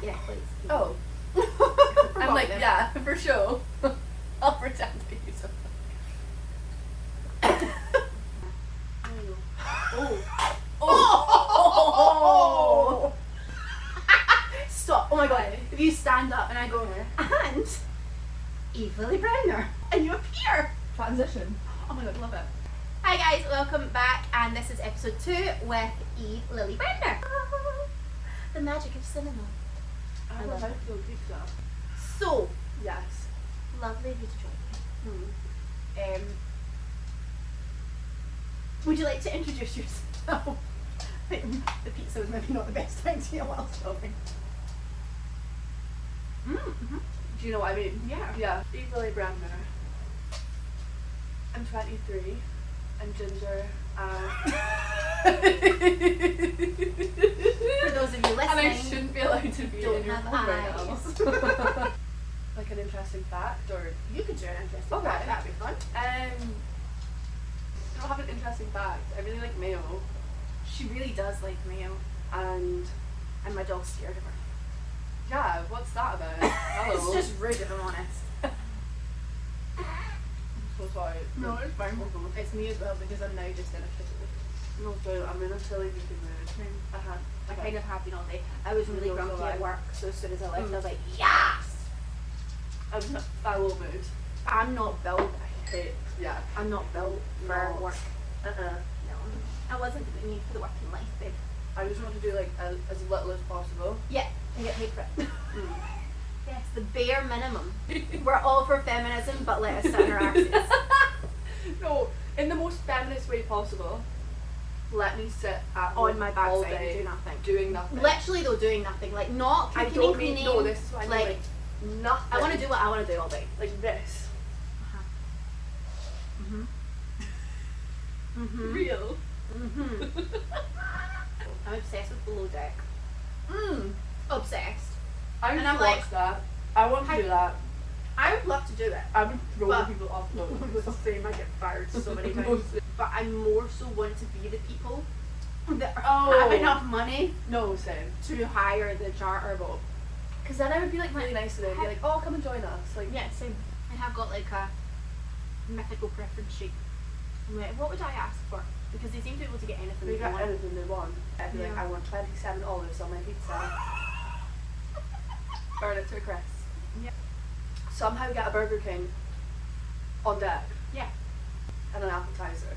Yeah, please. Oh. I'm like, yeah, for sure. I'll pretend to use it. Oh. Stop. Oh my god. Hi. If you stand up and I go, Okay. and Eve Lily Bremner, and you appear. Transition. Oh my god, love it. Hi guys, welcome back, and this is episode 2 with Eve Lily Bremner. The magic of cinema. I love how to feel pizza. So, Yes. lovely of you to join me. Hmm. Would you like to introduce yourself? I think the pizza was maybe not the best idea while stopping. Mm-hmm. Do you know what I mean? Yeah. Yeah. Eve Lily Bremner. I'm 23. I'm ginger. For those of you listening, and I shouldn't be allowed to be don't in your have phone right now. eyes. Like an interesting fact, or You could do an interesting Okay. fact, that'd be fun. I don't have an interesting fact. I really like mayo, She really does like mayo, and and my dog's scared of her. yeah, what's that about? Hello. It's just rude if I'm honest. I'm so sorry. it's fine. It's me as well because I'm now just in a pity. No, sorry, I'm in a silly goofy mood. I had. I kind of have been all day. I was really So grumpy do I. at work, so as soon as I left, Mm. I was like, yes! I was in a foul mood. I'm not built. I hate. Yeah. I'm not built for No. work. Uh-uh. No. I wasn't made for the working life, babe. I just want to do like as little as possible. Yeah, and get paid for it. Mm. Yes, the bare minimum. We're all for feminism, but let us sit in our asses. No, in the most feminist way possible. Let me sit at On home my all backside day and do nothing. doing nothing. Literally though, doing nothing. Like not I cooking don't and mean cleaning. no. This is what I mean. Like nothing. I want to do what I want to do all day. like this. Mhm. Mhm. Real. Mhm. I'm obsessed with Below Deck. Obsessed. I need And to I'm watch like, that. I want to do that. I would love to do it. I would throw But- people off the It's the same. I get fired so many No, times. But I more so want to be the people that Oh. have enough money No, same. to hire the charter boat. Because then I would be like really nice to them. Be like, oh, come and join us. Like, Yeah, same. I have got like a mythical preference sheet. I'm like, what would I ask for? Because they seem to be able to get anything they they get want. anything they want. I'd be like, Yeah. I want 27 olives on my pizza. Burn it to a crisp. Yeah. Somehow get a Burger King on deck Yeah. and an appetizer.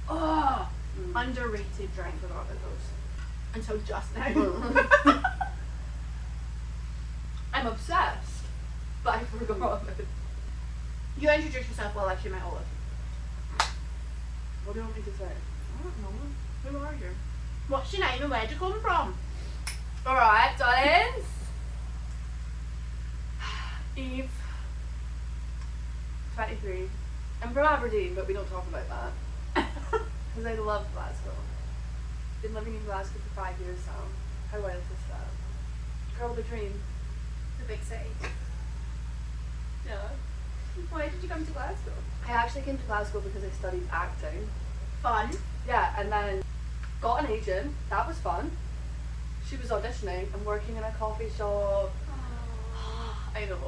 Oh, Mm. underrated drink. I forgot about those. Until just now. I'm obsessed, but I forgot about it. You introduce yourself while I chew my olive. What do you want me to say? I don't know. Who are you? What's your name and where'd you come from? Alright, darlings. Eve, 23. I'm from Aberdeen, but we don't talk about that. Because I love Glasgow. Been living in Glasgow for 5 years now. How wild is that? Girl, the dream. The big city. Yeah. Why did you come to Glasgow? I actually came to Glasgow because I studied acting. Fun. Yeah, and then got an agent. That was fun. She was auditioning and working in a coffee shop. I know.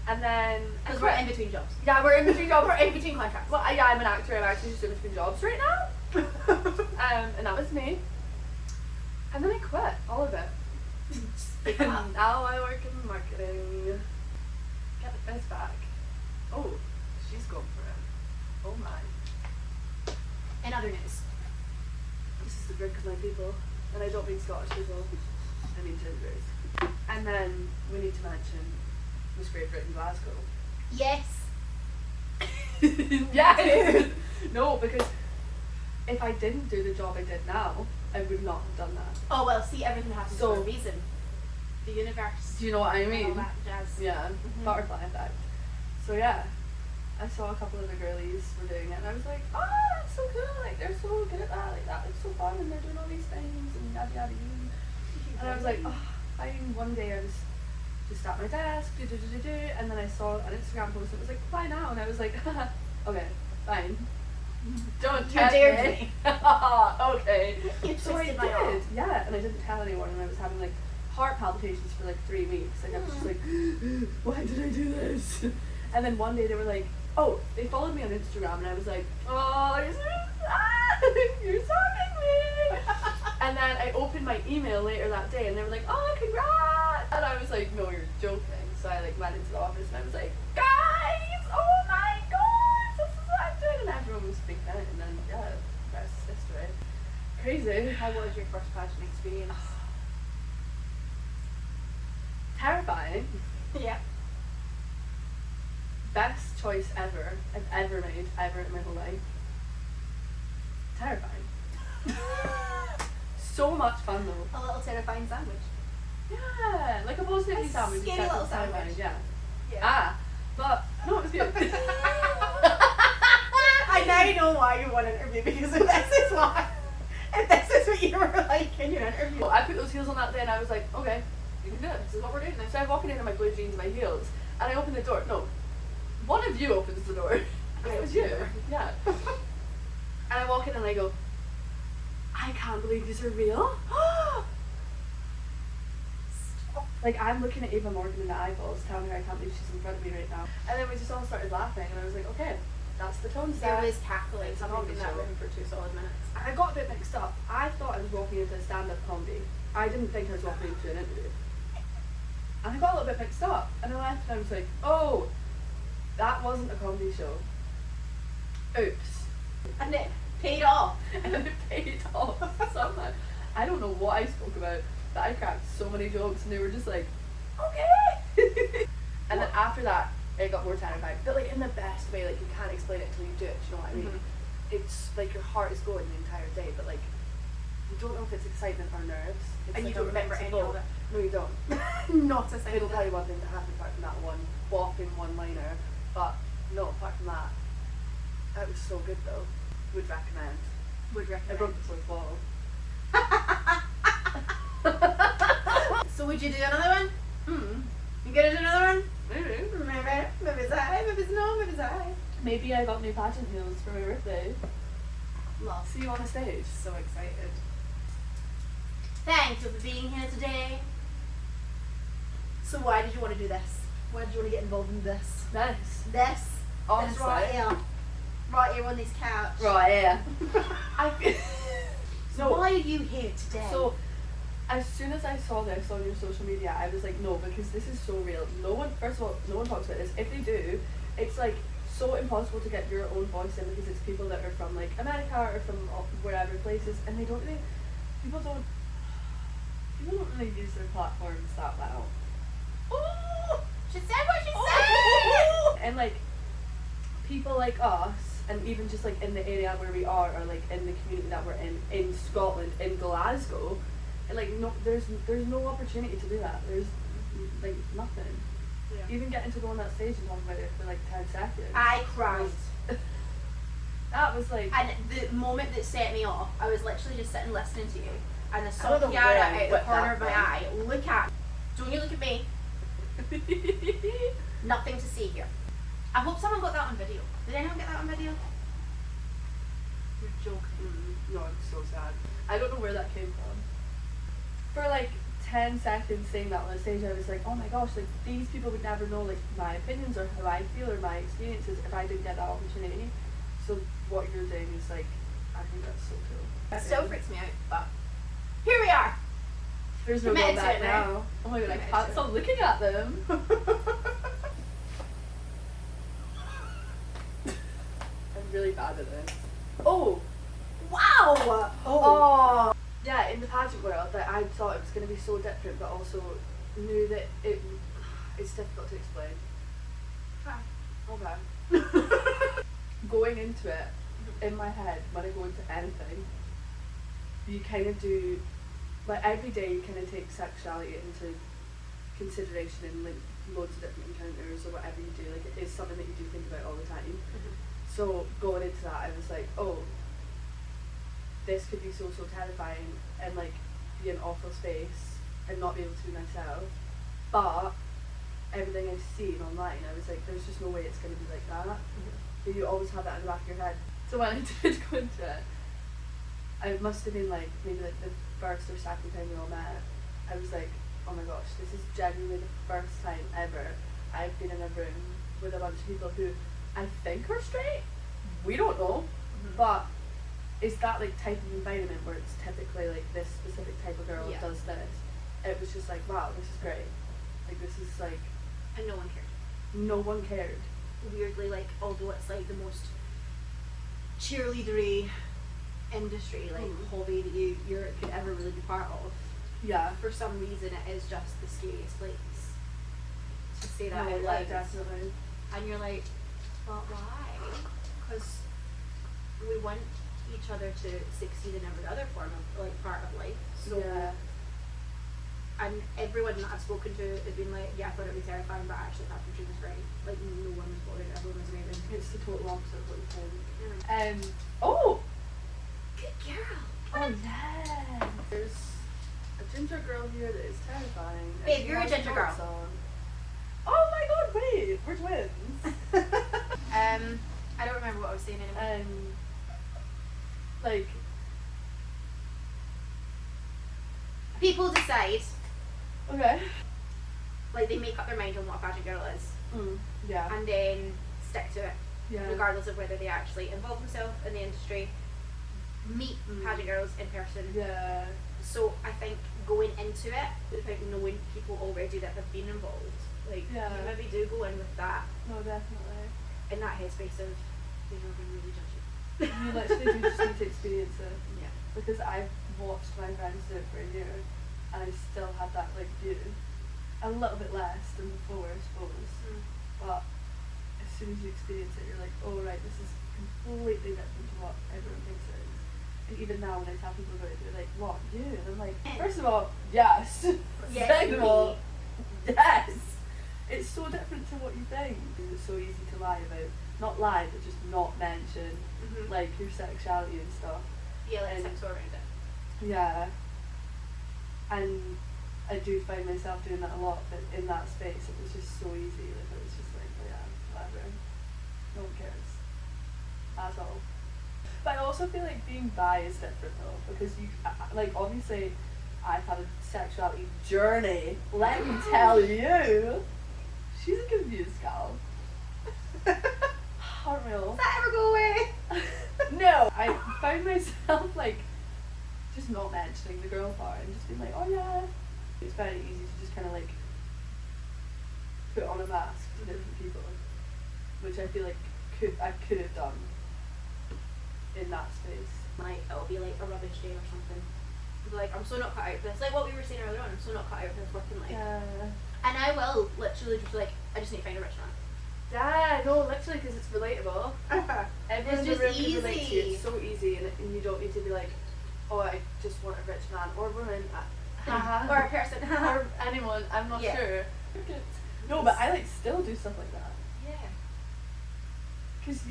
And then Because we're in between jobs. yeah, we're in between jobs. We're in between contracts. Well, yeah, I'm an actor. I'm actually just in between jobs right now. And that was me. And then I quit all of it. Speak And up. now I work in marketing. Get the fizz back. Oh, she's going for it. Oh my. In other news. This is the drink of my people. And I don't mean Scottish people. I mean gingers. And then we need to mention Miss Great Britain Glasgow. Yes. Yes! No, because if I didn't do the job I did now, I would not have done that. Oh well, see, everything happens So- for a reason. The universe. Do you know what I And all mean? that jazz. Yeah, Mhm. butterfly effect. So yeah, I saw a couple of the girlies were doing it and I was like, oh, that's so cool, like they're so good at that, like that looks so fun and they're doing all these things and yada yada yada. And I was like, oh, fine. One day I was just at my desk, and then I saw an Instagram post that was like, apply now, and I was like, okay, fine. Don't You tempt dared me. Okay. You So I twisted my arm. did, yeah, and I didn't tell anyone, and I was having like heart palpitations for like 3 weeks. Like I was just like, why did I do this? And then one day they were like, oh, they followed me on Instagram, and I was like, oh, you're stalking me. And then I opened my email later that day, and they were like, oh, congrats. And I was like, no, you're joking. So I like went into the office, and I was like, guys, oh my god, this is what I'm doing. And everyone was freaking out, and then yeah, rest is history. Crazy. How was your first pageant experience? Terrifying. Yeah. Best choice ever I've ever made, ever in my whole life. Terrifying. So much fun though. A little terrifying sandwich. Yeah, like a positivity A sandwich. skinny except little it's terrifying, sandwich. Yeah. Ah, but no, it was good. I now know why you want to interview, because if this is why, if this is what you were like in your interview. Well, I put those heels on that day, and I was like, okay, you can do it. This is what we're doing. So I'm walking in my blue jeans and my heels, and I open the door. No, one of you opens the door. It was you. Yeah. And I walk in and I go, I can't believe these are real. Like, I'm looking at Eva Morgan in the eyeballs, telling her I can't believe she's in front of me right now. And then we just all started laughing, and I was like, okay, that's the tone set. There was cackling It's a something comedy in that show. room for 2 solid minutes. And I got a bit mixed up. I thought I was walking into a stand-up comedy. I didn't think I was walking into an interview. And I got a little bit mixed up. And I left and I was like, oh, that wasn't a comedy show. Oops. And it paid off. And it paid off somehow. I don't know what I spoke about, but I cracked so many jokes and they were just like, okay. And then after that, it got more terrifying. But like in the best way, like you can't explain it until you do it, do you know what I mean? It's like your heart is going the entire day, but like you don't know if it's excitement or nerves. It's And like you don't remember any of it. No, you don't. Not a It'll single tell you bit. one thing to happen apart from that one whopping one-liner, but no, apart from that, that was so good though. Would recommend. Would I recommend. broke the fourth wall. So would you do another one? You gonna do another one? Maybe. Maybe it's I, maybe it's no, maybe it's I. Maybe I got new pageant heels for my birthday. Love. See you on the stage. So excited. Thank you for being here today. So why did you want to do this? Why did you want to get involved in this? Nice. This Honestly. right here. Right here on this couch. Right, yeah. So why are you here today? So, as soon as I saw this on your social media, I was like, no, because this is so real. No one, first of all, no one talks about this. If they do, it's like so impossible to get your own voice in because it's people that are from like America or from wherever places, and they don't really, people don't really use their platforms that well. Ooh, she said what she said. And like people like us, and even just like in the area where we are, or like in the community that we're in Scotland, in Glasgow, and like no, there's no opportunity to do that. There's like nothing. Yeah. Even getting to go on that stage and talk about it for like 10 seconds. I cried. That was like. And the moment that set me off, I was literally just sitting listening to you, and I saw don't know Kiara where out you the whipped corner that of my from. eye. Look at me. Don't you look at me. Nothing to see here. I hope someone got that on video. Did anyone get that on video? You're joking. No, I'm so sad. I don't know where that came from. For like 10 seconds saying that on the stage, I was like, oh my gosh, like these people would never know like my opinions or how I feel or my experiences if I didn't get that opportunity. So what you're doing is like, I think that's so cool. It still freaks me out, but here we are. There's no Committed going to back it now. now. Oh my god, I Committed can't to stop looking at them. I'm really bad at this. Oh! Wow! Oh! Yeah, in the pageant world, that I thought it was going to be so different, but also knew that it's difficult to explain. Okay. Going into it, in my head, when I go into anything, you kind of do, like every day you kind of take sexuality into consideration in like loads of different encounters or whatever you do, like it is something that you do think about all the time. So going into that, I was like, oh, this could be so terrifying and like be an awful space and not be able to be myself, but everything I've seen online, I was like, there's just no way it's going to be like that. But you always have that in the back of your head. So when I did go into it, I must have been like maybe like the first or second time we all met, I was like, oh my gosh, this is genuinely the first time ever I've been in a room with a bunch of people who I think are straight. We don't know, but it's that like type of environment where it's typically like this specific type of girl does this. It was just like, wow, this is great. Like this is like, And no one cared. no one cared. Weirdly, like, although it's like the most cheerleadery industry, like hobby that you could ever really be part of, Yeah. for some reason it is just the scariest place to say that No, out yeah, loud. definitely. And you're like, but why? Because we want each other to succeed in every other form of like part of life. So Yeah. and everyone that I've spoken to has been like, yeah, I thought it was terrifying, but actually Carpentry was great. Like no one was bothered, everyone was amazing. It's the total opposite of what you think. Mm. Oh! Good girl. Oh yeah! There's a ginger girl here that is terrifying. and Babe, she you're a has ginger girl. shorts on. Oh my god, wait! We're twins! I don't remember what I was saying anymore. Like, People decide, okay. like they make up their mind on what a pageant girl is, Yeah. and then stick to it, Yeah. regardless of whether they actually involve themselves in the industry, meet pageant girls in person. Yeah. So I think going into it, I think knowing people already that have been involved, like Yeah. you maybe do go in with that, No, definitely. in that headspace of they're not being really judgy. You literally do just need to experience it. Yeah. Because I've watched my friends do it for a year and I still had that like view. A little bit less than before, I suppose. But as soon as you experience it, you're like, oh right, this is completely different to what everyone thinks it is. And even now when I tell people about it, they're like, what, you? And I'm like, first of all, yes. Yes, Second of all, me. yes. It's so different to what you think. It's so easy to lie about. Not lie, but just not mention like your sexuality and stuff. Yeah, like And- tiptoe around it. Yeah. And I do find myself doing that a lot, but in that space it was just so easy. Like it was just like, oh yeah, whatever. No one cares. At all. But I also feel like being bi is different though, because you, like obviously I've had a sexuality journey, let me tell you. She's a confused gal. Unreal. Does that ever go away? No, I found myself like just not mentioning the girl part and just being like, oh yeah. It's very easy to just kind of like put on a mask to different people, which I feel like I could have done in that space. Like it'll be like a rubbish day or something. Be like, I'm so not cut out for this. Like what we were saying earlier on, I'm so not cut out for this working life. Yeah. And I will literally just be like, I just need to find a rich man. Yeah, no, literally, because it's relatable. Everyone in the just room can relate to you. easy. It's so easy, and you don't need to be like, oh, I just want a rich man or woman, Or a person. or anyone. I'm not Yeah. sure. No, but I like still do stuff like that. Yeah. Because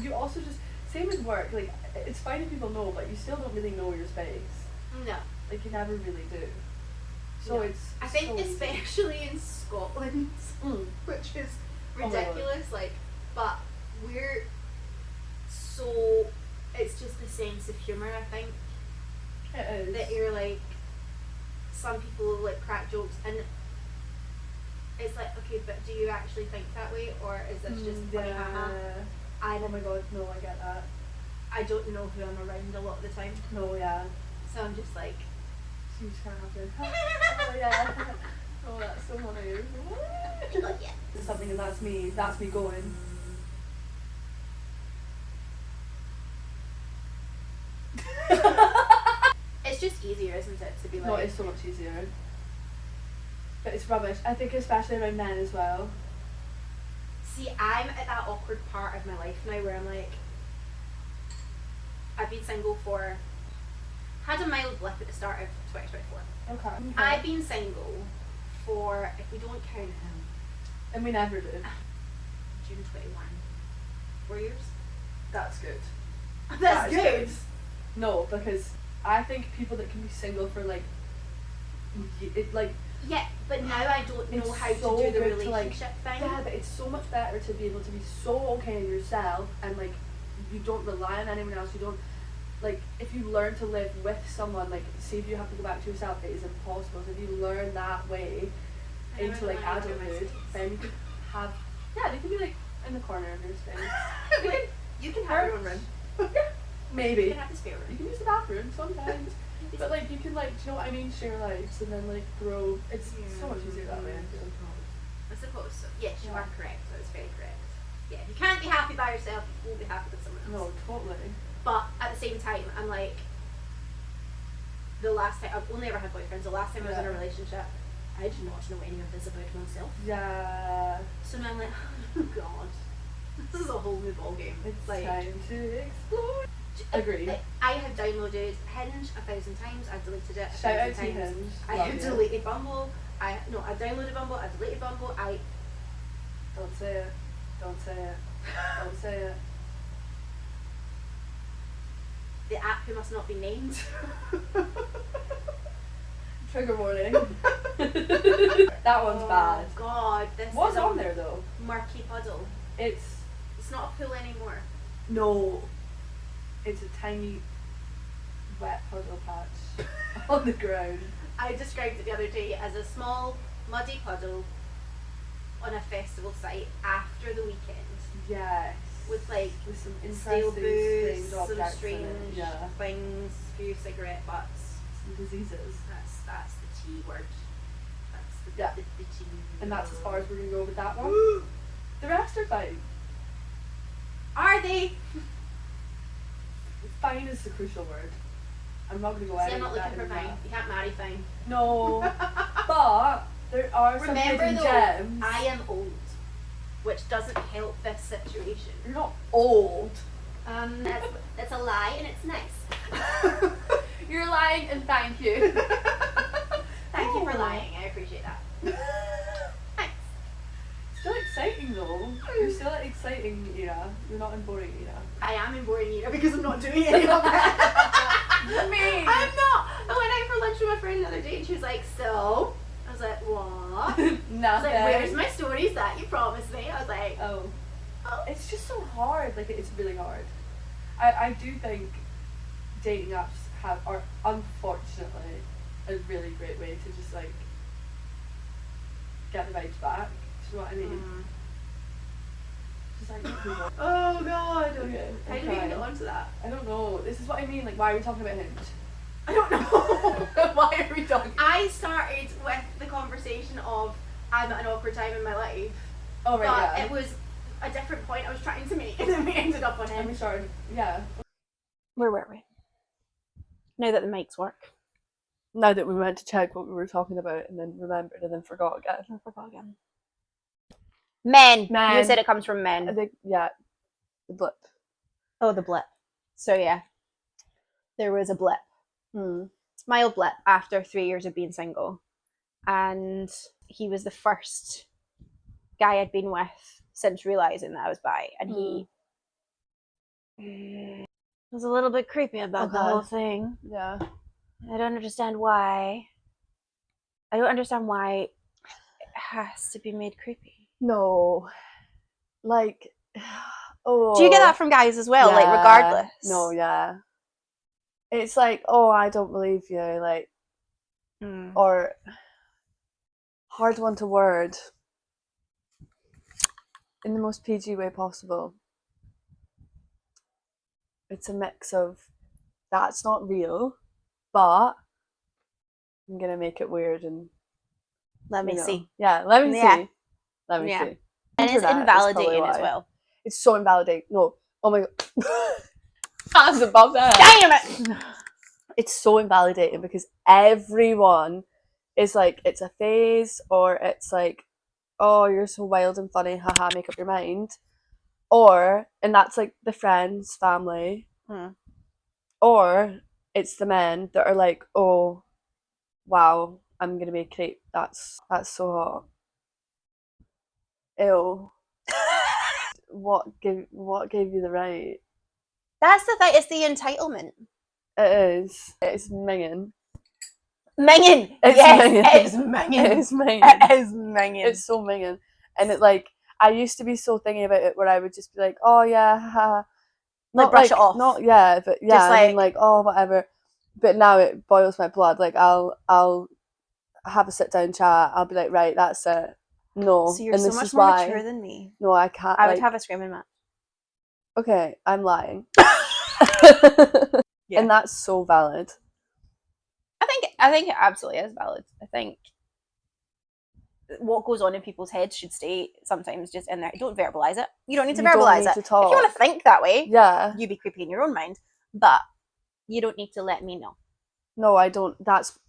you also just same with work. Like it's fine if people know, but you still don't really know your space. No. Like you never really do. So No. it's. I think so easy. especially in Scotland, which is Oh my God. ridiculous, like, but we're so, it's just the sense of humour, I think, It is. that you're like, some people like crack jokes and it's like, okay, but do you actually think that way, or is this just funny haha? Oh my god, no, I get that. I don't know who I'm around a lot of the time, No, yeah. so I'm just like, So you just kind of have to. Oh yeah. Oh, that's so funny. like, yeah. Something, and that's me. That's me going. It's just easier, isn't it, to be like, No, it's so much easier. But it's rubbish. I think especially around men as well. see, I'm at that awkward part of my life now where I'm like, I've been single for, had a mild blip at the start of 2024. Okay. I've been single for, if we don't count him, And we never do. June 21. 4 years? That's good. That's That is good. No, because I think people that can be single for like, like. Yeah, but now I don't know It's how so to do the good to, like, relationship thing. Yeah, but it's so much better to be able to be so okay in yourself and like you don't rely on anyone else. You don't like, if you learn to live with someone, like, say if you have to go back to yourself, it is impossible. So if you learn that way into, like, adulthood, then you can have, yeah, they can be, like, in the corner of your space. You can have your own room. Yeah, maybe. You can have the spare room. You can use the bathroom sometimes. But, like, you can, like, do you know what I mean? Share lives and then, like, grow. It's so much easier that way, I feel. I suppose so. Yes, you are correct. That is very correct. Yeah, if you can't be happy by yourself, you won't be happy with someone else. No, totally. But at the same time, I'm like, the last time, I've only ever had boyfriends. The last time I was in a relationship, I did not know any of this about myself. Yeah. So now I'm like, oh god, this is a whole new ballgame. It's like, time to explore. Agree. I have downloaded Hinge 1,000 times. I've deleted it 1,000 Shout out times. to Hinge. I Love have you. deleted Bumble. I downloaded Bumble. I deleted Bumble. Don't say it. Don't say it. Don't say it. The app who must not be named. Trigger warning. That one's bad. Oh god, this What's is on there though? murky puddle. It's not a pool anymore. no. It's a tiny wet puddle patch on the ground. I described it the other day as a small muddy puddle on a festival site after the weekend. Yes. With like with some stale interesting booze, strange some objects in strange it. Yeah. things, few cigarette butts. Some diseases. That's the T word. That's the Yeah. the T. And that's as far as we're gonna go with that one. The rest are fine. Are they? Fine is the crucial word. I'm not gonna go See, any I'm not looking for better than fine. that. You can't marry fine. No. But there are some Remember hidden though, gems. I am old, which doesn't help this situation. You're not old. That's a lie and it's nice. You're lying and thank you. Thank you for lying. I appreciate that. Thanks. Still exciting though. You're still exciting era. You're not in boring era. I am in boring era because I'm not doing any of it. Me. I'm not. I went out for lunch with my friend the other day and she was like, so? I was like, what? I was Nothing. like, where's my stories that you promised me? I was like, Oh. It's just so hard. Like it's really hard. I do think dating apps are unfortunately a really great way to just like get the vibes back. Do you know what I mean? Just like meet people. oh god. Okay. How do we even get onto that? I don't know. This is what I mean. Like, why are we talking about Hinge? I don't know. Why are we talking? I started with the conversation of I'm at an awkward time in my life. Oh right, But yeah. it was a different point I was trying to make and then we ended up on And we him. started. Yeah. Where were we? Now that the mics work. Now that we went to check what we were talking about and then remembered and then forgot again. I forgot again. Men. Men. You said it comes from I men. think yeah. The blip. Oh, the blip. So yeah. There was a blip. Hmm. Mild blip after 3 years of being single. And he was the first guy I'd been with since realising that I was bi. And he was a little bit creepy about the Okay. whole thing. Yeah. I don't understand why. I don't understand why it has to be made creepy. No. Like oh. Do you get that from guys as well? Like Yeah. regardless? No, yeah. It's like, oh, I don't believe you, like, or hard one to word in the most PG way possible. It's a mix of that's not real, but I'm gonna make it weird and Let me see. Yeah, let me Yeah. see. Let me Yeah. see. And it's Internet is probably invalidating as why. well. It's so invalidating. No. Oh my god. Hands above that. Damn it! It's so invalidating because everyone is like, it's a phase, or it's like, oh, you're so wild and funny, haha, make up your mind. Or, and that's like the friends, family. Or it's the men that are like, oh, wow, I'm gonna be a creep. That's so hot. Ew. What gave you the right? That's the thing. It's the entitlement. It is. It's minging. Minging. It's Yes, minging. it is minging. It is minging. It is minging. It's so minging. And it like, I used to be so thingy about it where I would just be like, oh yeah, haha. Like, brush it off. Not, yeah, but yeah, Just, and then, like, oh, whatever. But now it boils my blood. Like, I'll have a sit-down chat. I'll be like, right, that's it. No. So you're and so this much is more why. mature than me. No, I can't. I would have a screaming match. Okay, I'm lying. Yeah. And that's so valid. I think it absolutely is valid. I think what goes on in people's heads should stay sometimes just in there. Don't verbalize it. You don't need to verbalize it. If you want to think that way, yeah, you be creepy in your own mind. But you don't need to let me know. No, I don't. That's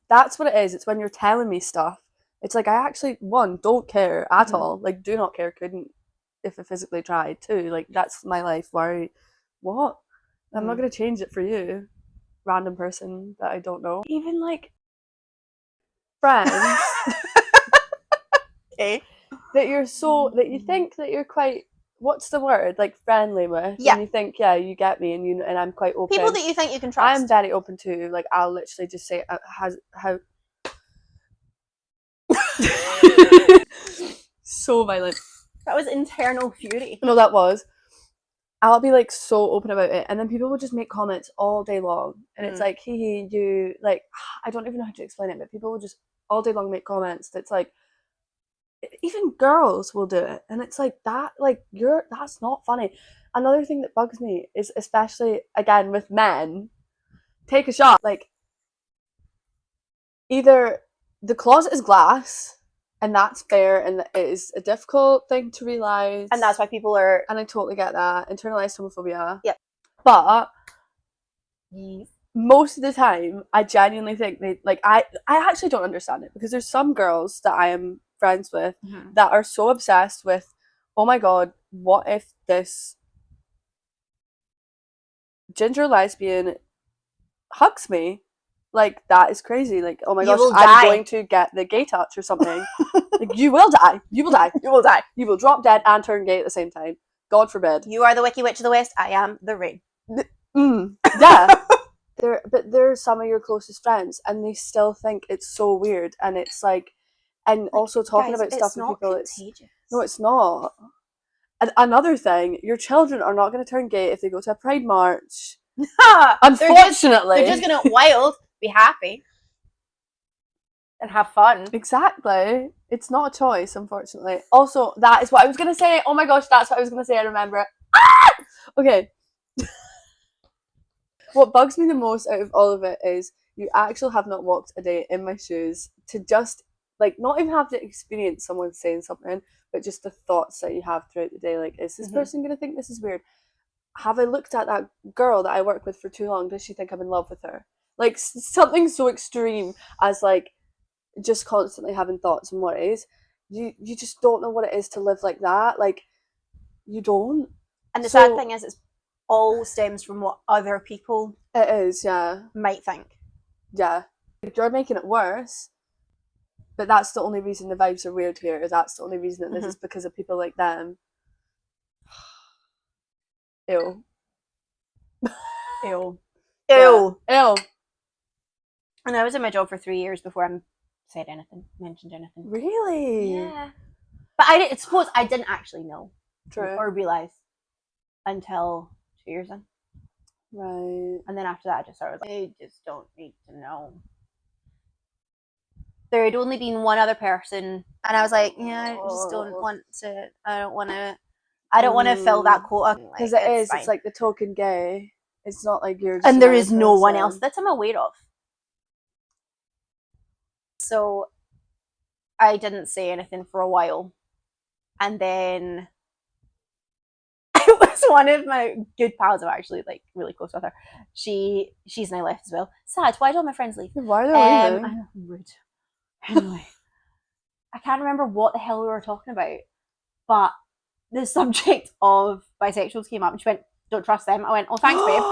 what it is. It's when you're telling me stuff. It's like, I actually, one, don't care at all. Like, do not care. Couldn't if I physically tried. Two, like, that's my life. Why? What? I'm not going to change it for you, random person that I don't know. Even, like, friends Okay. that you think that you're quite, what's the word? Like, friendly with. Yeah. And you think, yeah, you get me, and I'm quite open. People that you think you can trust. I'm very open to. Like, I'll literally just say, how. So violent. That was internal fury. No, that was. I'll be like so open about it, and then people will just make comments all day long, and it's like, hee you, like, I don't even know how to explain it, but people will just all day long make comments that's like, even girls will do it, and it's like, that, like, that's not funny. Another thing that bugs me is, especially again with men, take a shot. Like, either the closet is glass, and that's fair, and it is a difficult thing to realise. And that's why people are... And I totally get that. Internalised homophobia. Yep. But most of the time, I genuinely think they... Like, I actually don't understand it, because there's some girls that I am friends with that are so obsessed with, oh my god, what if this ginger lesbian hugs me? Like, that is crazy. Like, oh my gosh, I'm going to get the gay touch or something. Like, you will die. You will die. You will die. You will drop dead and turn gay at the same time. God forbid. You are the Wicked Witch of the West. I am the Rain. Yeah. But they're some of your closest friends, and they still think it's so weird. And it's like, and like, also talking about stuff with people. No, it's not. And another thing, your children are not going to turn gay if they go to a pride march. Unfortunately. They're just going to wild, be happy, and have fun. Exactly. It's not a choice, unfortunately. Also, that is what I was going to say. Oh my gosh, that's what I was going to say. I remember it. Ah! Okay. What bugs me the most out of all of it is you actually have not walked a day in my shoes to just, like, not even have to experience someone saying something, but just the thoughts that you have throughout the day. Like, is this person going to think this is weird? Have I looked at that girl that I work with for too long? Does she think I'm in love with her? Like, something so extreme as, like, just constantly having thoughts and worries. You just don't know what it is to live like that. Like, you don't. And the sad thing is, it's all stems from what other people might think. Yeah. You're making it worse, but that's the only reason the vibes are weird here. That's the only reason that this is because of people like them. Ew. Ew. Yeah. Ew. And I was in my job for 3 years before I mentioned anything. Really? Yeah. But I suppose I didn't actually know. True. Or realise until 2 years in. Right. And then after that, I just sort of was like, I just don't need to know. There had only been one other person, and I was like, yeah, I just don't want to. I don't want to fill that quota. Because it's like the token gay. It's not like you're just and there is no one else that I'm aware of. So I didn't say anything for a while. And then it was one of my good pals. I'm actually like really close with her. She's now left as well. Sad. Why did all my friends leave? Why are they leaving? I'm rude. Anyway, I can't remember what the hell we were talking about, but the subject of bisexuals came up, and she went, "Don't trust them." I went, "Oh, thanks, babe."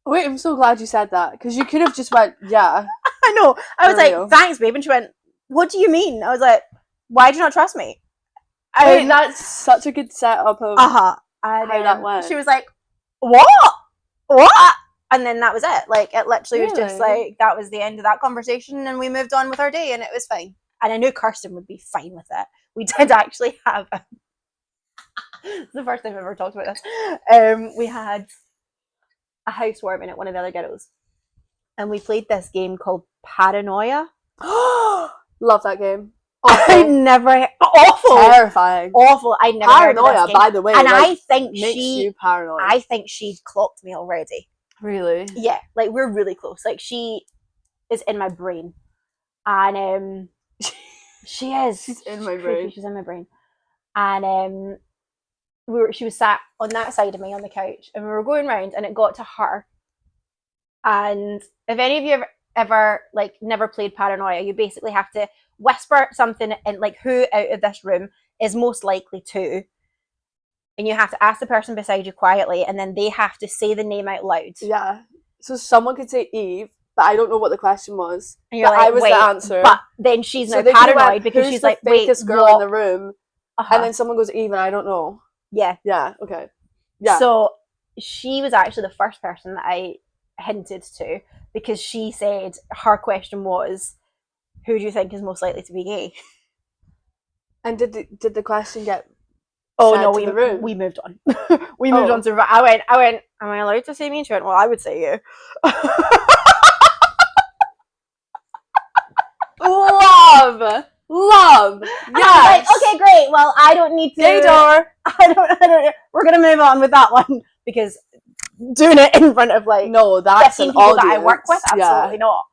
Wait, I'm so glad you said that, because you could have just went, yeah. I know. I was like, "Thanks, babe," and she went, "What do you mean?" I was like, "Why do you not trust me?" I mean, that's such a good setup of how that went. She was like, "What? What?" And then that was it. Like, it literally was just like, that was the end of that conversation, and we moved on with our day, and it was fine. And I knew Kirsten would be fine with it. We did actually have It's the first time I've ever talked about this. We had a housewarming at one of the other girls, and we played this game called Paranoia. Love that game. I never awful, terrifying, awful. I never heard of Paranoia, this game. by the way, and like, I think makes you paranoid. I think she'd clocked me already. Really? Yeah, like we're really close. Like she is in my brain, and she is. She's in my brain. She's in my brain, and she was sat on that side of me on the couch, and we were going round, and it got to her. And if any of you ever like never played Paranoia, you basically have to whisper something and like who out of this room is most likely to, and you have to ask the person beside you quietly, and then they have to say the name out loud. Yeah. So someone could say Eve, but I don't know what the question was. And you're but like, I was wait, the answer. But then she's so now paranoid because she's like, wait, fakest girl what? in the room, and then someone goes Eve, and I don't know. Yeah. Yeah. Okay. Yeah. So she was actually the first person that I hinted to, because she said her question was, who do you think is most likely to be gay? And did the question get oh no, to the room? We moved on. We moved on to I went, am I allowed to say me? And she went, well, I would say you. Love. Yes. Like, okay, great. Well, I don't need to. Gay door. I don't. We're gonna move on with that one, because doing it in front of like that's 15 an people audience. that I work with, absolutely not.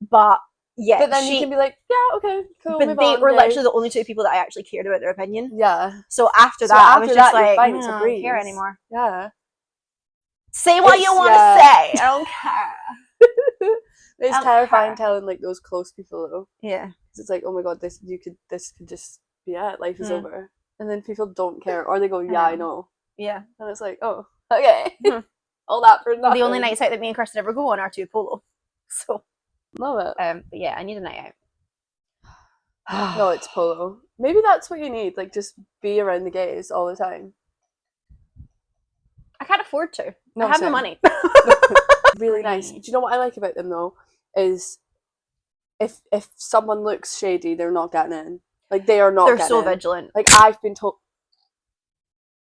But yeah, but then you can be like, yeah, okay, cool. But they were literally the only two people that I actually cared about their opinion. Yeah. So after that, I was just like, I don't care anymore. Yeah. Say what you want to say. I don't care. It's terrifying telling like those close people though. Yeah. Because it's like, oh my god, this could just be it. Life is over. And then people don't care, or they go, yeah, I know. Yeah. And it's like, oh, okay. All that for nothing. The only nights out that me and Kirsten ever go on are to polo. So. Love it. But yeah, I need a night out. No, it's polo. Maybe that's what you need. Like, just be around the gays all the time. I can't afford to. I have no money. Really nice. Do you know what I like about them though? Is if someone looks shady, they're not getting in. Like, they are not. They're so vigilant. Like, I've been told.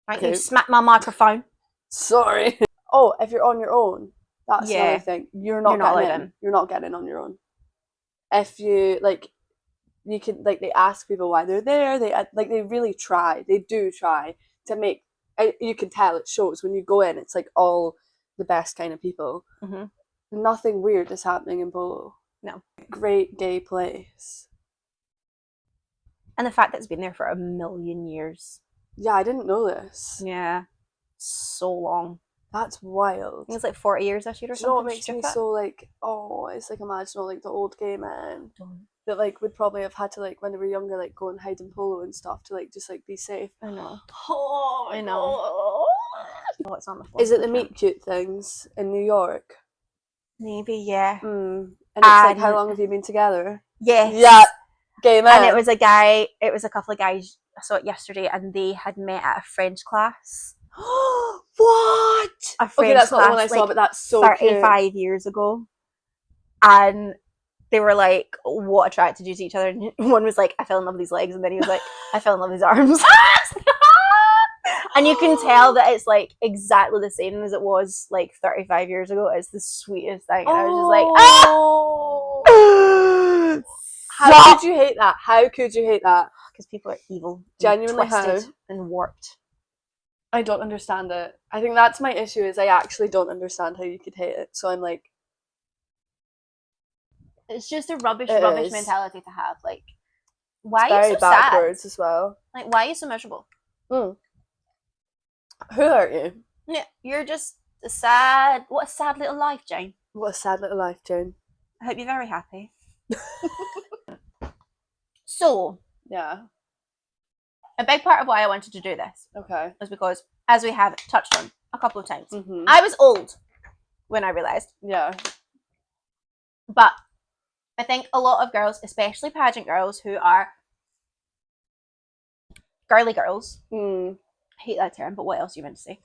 Right, you smack my microphone. Sorry. Oh, if you're on your own, that's another thing. You're not getting in. You're not getting in on your own. If you like, you can like they ask people why they're there. They really try. They do try to make. You can tell it shows when you go in. It's like all the best kind of people. Mm-hmm. Nothing weird is happening in Polo. No. Great gay place. And the fact that it's been there for 1,000,000 years. Yeah, I didn't know this. Yeah. So long. That's wild. I think it's like 40 years this year or something. You know what makes me so like, oh, it's like imagine all like the old gay men that like would probably have had to like when they were younger like go and hide in Polo and stuff to like just like be safe. I know. Oh, I know. Oh, it's on the floor. Is it the meet cute things in New York? Maybe, yeah. And it's like, how long have you been together? Yes. Yeah. Gay men. And it was a couple of guys, I saw it yesterday, and they had met at a French class. What? A French that's class, not the one I saw, but that's so 35 cute. years ago. And they were like, what attracted you to each other? And one was like, I fell in love with his legs, and then he was like, I fell in love with his arms. And you can tell that it's like exactly the same as it was like 35 years ago. It's the sweetest thing. And I was just like, how could you hate that? How could you hate that? Because people are evil. Genuinely twisted and warped. I don't understand it. I think that's my issue, is I actually don't understand how you could hate it. So I'm like, it's just a rubbish mentality to have. Like, why are you so backwards sad? As well. Like, why are you so miserable? Who are you? Yeah, you're just a sad. What a sad little life, Jane. What a sad little life, Jane. I hope you're very happy. So, yeah, a big part of why I wanted to do this, was because, as we have touched on a couple of times, I was old when I realised. Yeah. But I think a lot of girls, especially pageant girls who are girly girls, I hate that term, but what else are you meant to say?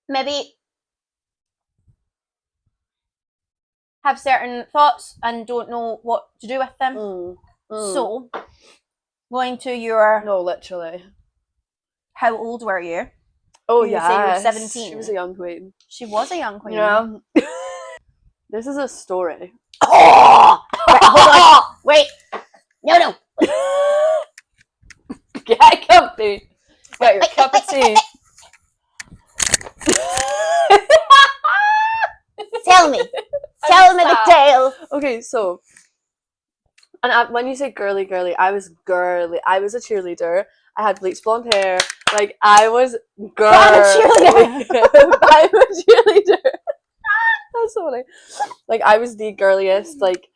Maybe have certain thoughts and don't know what to do with them. So Going to your... No, literally. How old were you? Oh, You say you were yeah. 17. She was a young queen. She was a young queen. Yeah. This is a story. Oh! Right, hold on. Wait. No. Get comfy. Got your cup of tea. Tell me the tale. Okay, so, and when you say girly, I was girly. I was a cheerleader. I had bleached blonde hair. Like, I was girly. I'm a cheerleader. I'm a cheerleader. That's so funny. Like, I was the girliest, like,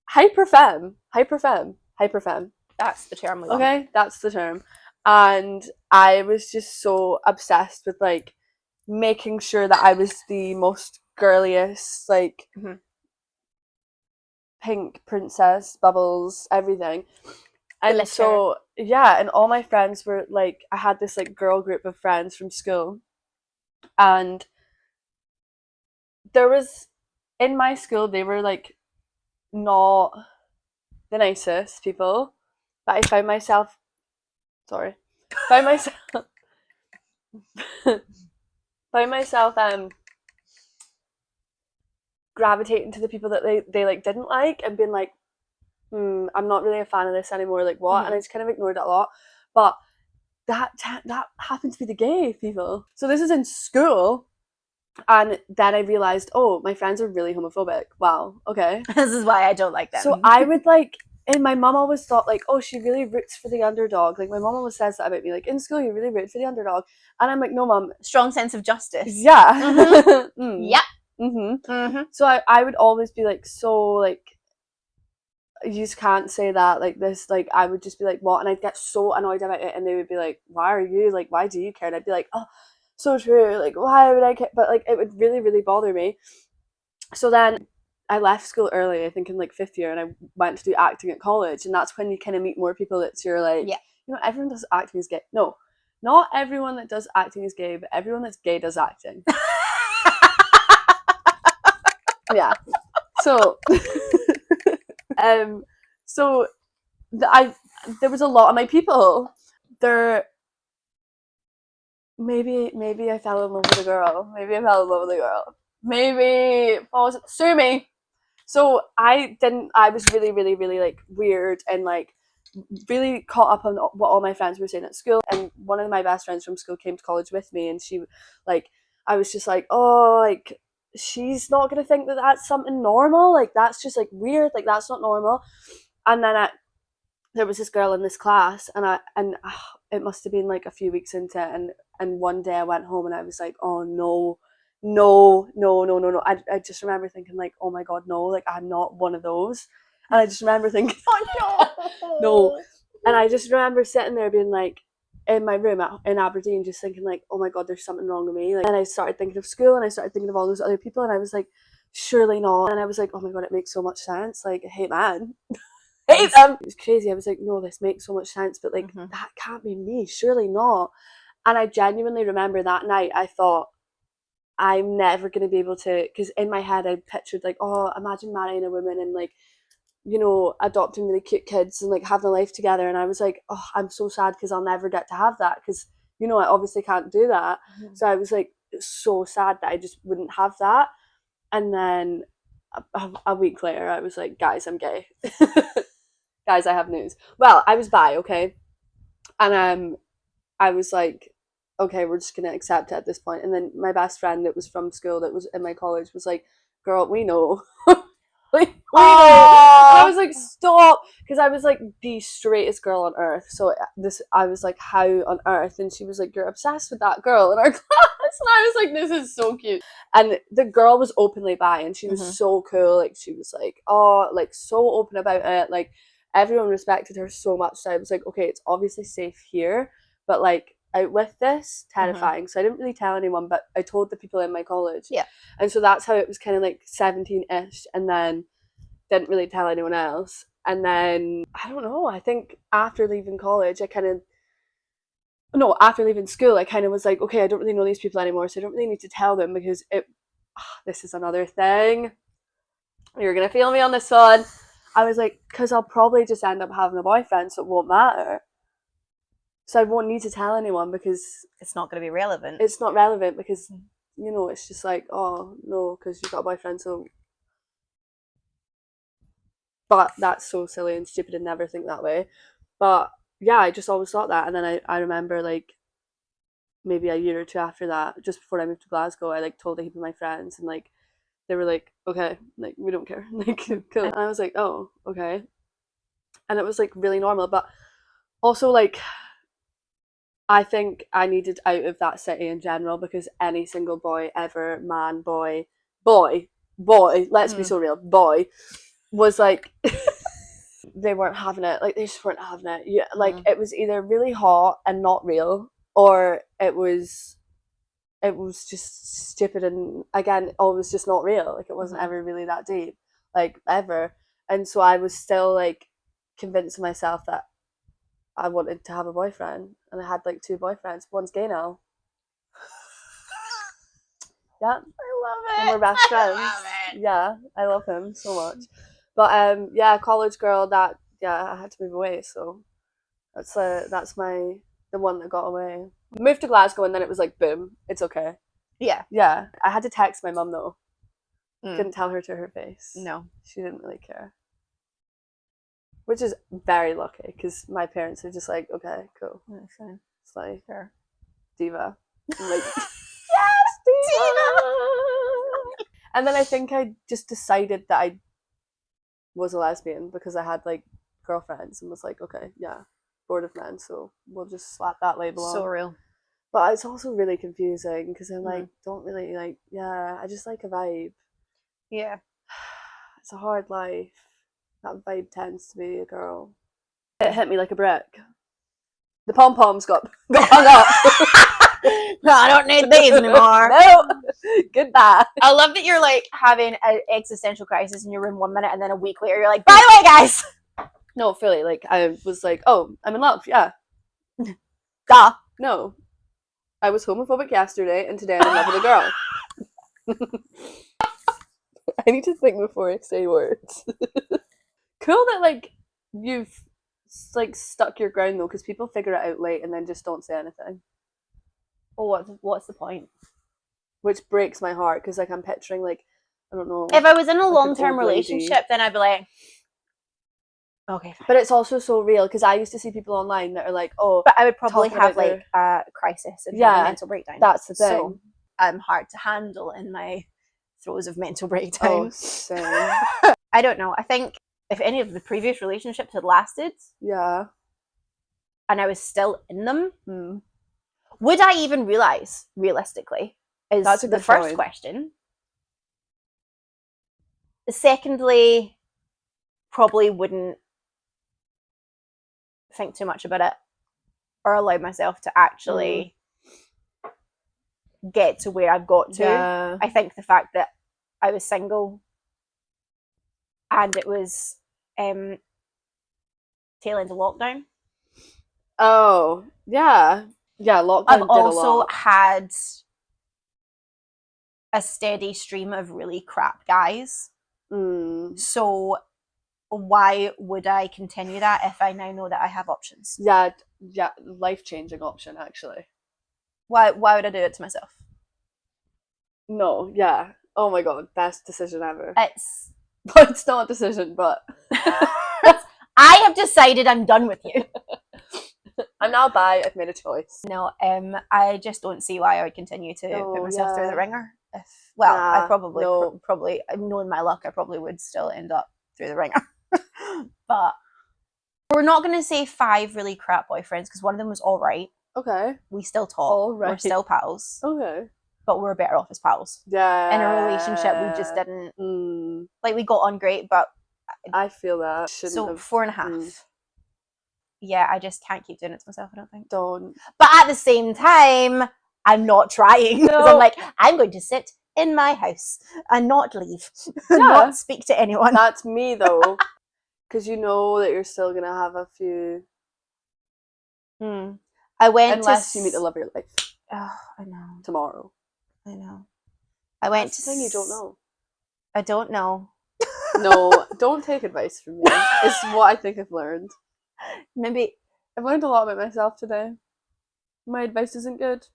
hyper femme. That's the term we want. Okay, that's the term. And I was just so obsessed with, like, making sure that I was the most girliest, like, pink princess, bubbles, everything. And so, yeah, and all my friends were, like, I had this, like, girl group of friends from school. And there was, in my school, they were, like, not the nicest people. But I found myself gravitating to the people that they like didn't like, and being like, I'm not really a fan of this anymore, like what? And I just kind of ignored it a lot. But that happened to be the gay people. So this is in school, and then I realised, oh, my friends are really homophobic. Wow, okay. This is why I don't like them. So I would, like, and my mum always thought, like, oh, she really roots for the underdog. Like, my mum always says that about me. Like, in school, you really root for the underdog. And I'm like, no, mum. Strong sense of justice. Yeah. Yep. So I would always be, like, so, like, you just can't say that, like, this. Like, I would just be like, what? And I'd get so annoyed about it. And they would be like, why are you? Like, why do you care? And I'd be like, oh, so true. Like, why would I care? But, like, it would really, really bother me. So then I left school early, I think in, like, 5th year, and I went to do acting at college, and that's when you kind of meet more people that you're like, yeah, you know, everyone does acting is gay. No, not everyone that does acting is gay, but everyone that's gay does acting. Yeah. So, there was a lot of my people. Maybe I fell in love with a girl. Maybe sue me. So I was really, really, really, like, weird and, like, really caught up on what all my friends were saying at school. And one of my best friends from school came to college with me, and she, like, I was just like, oh, like, she's not gonna think that that's something normal. Like, that's just, like, weird. Like, that's not normal. And then there was this girl in this class, and it must have been, like, a few weeks into it, and one day I went home and I was like, oh no. I just remember thinking, like, oh my god, no, like, I'm not one of those. And I just remember thinking, oh no. And I just remember sitting there being, like, in my room in Aberdeen, just thinking, like, oh my god, there's something wrong with me. Like, and I started thinking of school, and I started thinking of all those other people, and I was like, surely not. And I was like, oh my god, it makes so much sense. Like, I hate man. Hate them. It was crazy. I was like, no, this makes so much sense, but, like, that can't be me. Surely not. And I genuinely remember that night I thought, I'm never going to be able to, because in my head I pictured, like, oh, imagine marrying a woman and, like, you know, adopting really cute kids and, like, having a life together. And I was like, oh, I'm so sad because I'll never get to have that, because, you know, I obviously can't do that. So I was like, so sad that I just wouldn't have that. And then a week later I was like, guys, I'm gay. Guys, I have news. Well, I was bi, okay? And I was like, okay, we're just gonna accept it at this point. And then my best friend that was from school, that was in my college, was like, girl, we know. Like, we know. And I was like, stop, because I was, like, the straightest girl on earth. So I was like, how on earth? And she was like, you're obsessed with that girl in our class. And I was like, this is so cute. And the girl was openly bi, and she was so cool. Like, she was like, oh, like, so open about it. Like, everyone respected her so much. So I was like, okay, it's obviously safe here, but, like, out with this, terrifying. So I didn't really tell anyone, but I told the people in my college. Yeah. And so that's how it was kind of, like, 17-ish, and then didn't really tell anyone else. And then, I don't know, I think after leaving college, after leaving school, I kind of was like, okay, I don't really know these people anymore, so I don't really need to tell them, because this is another thing. You're going to feel me on this one. I was like, because I'll probably just end up having a boyfriend, so it won't matter. So I won't need to tell anyone because It's not going to be relevant. it's not relevant because, you know, it's just like, oh, no, because you've got a boyfriend, so... But that's so silly and stupid and never think that way. But, yeah, I just always thought that. And then I remember, like, maybe a year or two after that, just before I moved to Glasgow, I, like, told a heap of my friends and, like, they were like, okay, like, we don't care. Like, cool. And I was like, oh, okay. And it was, like, really normal. But also, like... I think I needed out of that city in general because any single boy ever, man, boy, let's be so real, boy, was like, they weren't having it. Like, they just weren't having it. Yeah, like, it was either really hot and not real, or it was just stupid and, again, always just not real. Like, it wasn't ever really that deep, like, ever. And so I was still, like, convincing myself that I wanted to have a boyfriend, and I had like 2 boyfriends. One's gay now. Yeah, I love it. and we're best friends. Yeah, I love him so much. But yeah, college girl. That I had to move away, so that's the one that got away. Moved to Glasgow, and then it was like boom, it's okay. Yeah. Yeah, I had to text my mum though. Couldn't tell her to her face. No, she didn't really care. Which is very lucky because my parents are just like, okay, cool. That's fine. It's like, Sure. Diva. I'm like, yes, Diva! And then I think I just decided that I was a lesbian because I had like girlfriends and was like, okay, yeah, bored of men, so we'll just slap that label on. So real. But it's also really confusing because I'm like, don't really like, yeah, I just like a vibe. Yeah. It's a hard life. That vibe tends to be a girl. It hit me like a brick. The pom-poms got hung up. No, I don't need these anymore. No. Goodbye. I love that you're like having an existential crisis in your room 1 minute and then a week later you're like, by the way, guys. No, fully. Like, I was like, oh, I'm in love. Yeah. Duh. No. I was homophobic yesterday and today I'm in love with a girl. I need to think before I say words. Cool that like you've like stuck your ground though, because people figure it out late and then just don't say anything. Well, what's the point? Which breaks my heart because like I'm picturing like, I don't know. If I was in a like long-term relationship, then I'd be like, okay, fine. But it's also so real because I used to see people online that are like, oh, but I would probably have like a crisis and have a mental breakdown. That's the thing. So I'm hard to handle in my throes of mental breakdown. Oh, same. I don't know. I think if any of the previous relationships had lasted, yeah, and I was still in them, would I even realize realistically? That's the first question. Secondly, probably wouldn't think too much about it or allow myself to actually get to where I've got to. Yeah. I think the fact that I was single and it was tail end of lockdown. Oh, yeah. Yeah, lockdown I've did also a lot. had a steady stream of really crap guys. So why would I continue that if I now know that I have options? Yeah, life-changing option actually. Why would I do it to myself? No, yeah. Oh my god, best decision ever. It's not a decision, but I have decided I'm done with you. I'm now bi, I've made a choice. No, I just don't see why I would continue to put myself through the ringer. I probably knowing my luck, I probably would still end up through the ringer. But we're not going to say 5 really crap boyfriends because one of them was all right. Okay. We still talk. All right. We're still pals. Okay. But we're better off as pals. Yeah. In a relationship, we just didn't like we got on great, but I feel that. 4.5. Yeah, I just can't keep doing it to myself, I don't think. Don't. But at the same time, I'm not trying. No. I'm like, I'm going to sit in my house and not leave. Yeah. Not speak to anyone. That's me though. Because you know that you're still going to have a few. I went unless you meet the love of your life. Oh, I know. Tomorrow. I know. I went That's the thing you don't know. I don't know. No, don't take advice from me. It's what I think I've learned. Maybe I've learned a lot about myself today. My advice isn't good.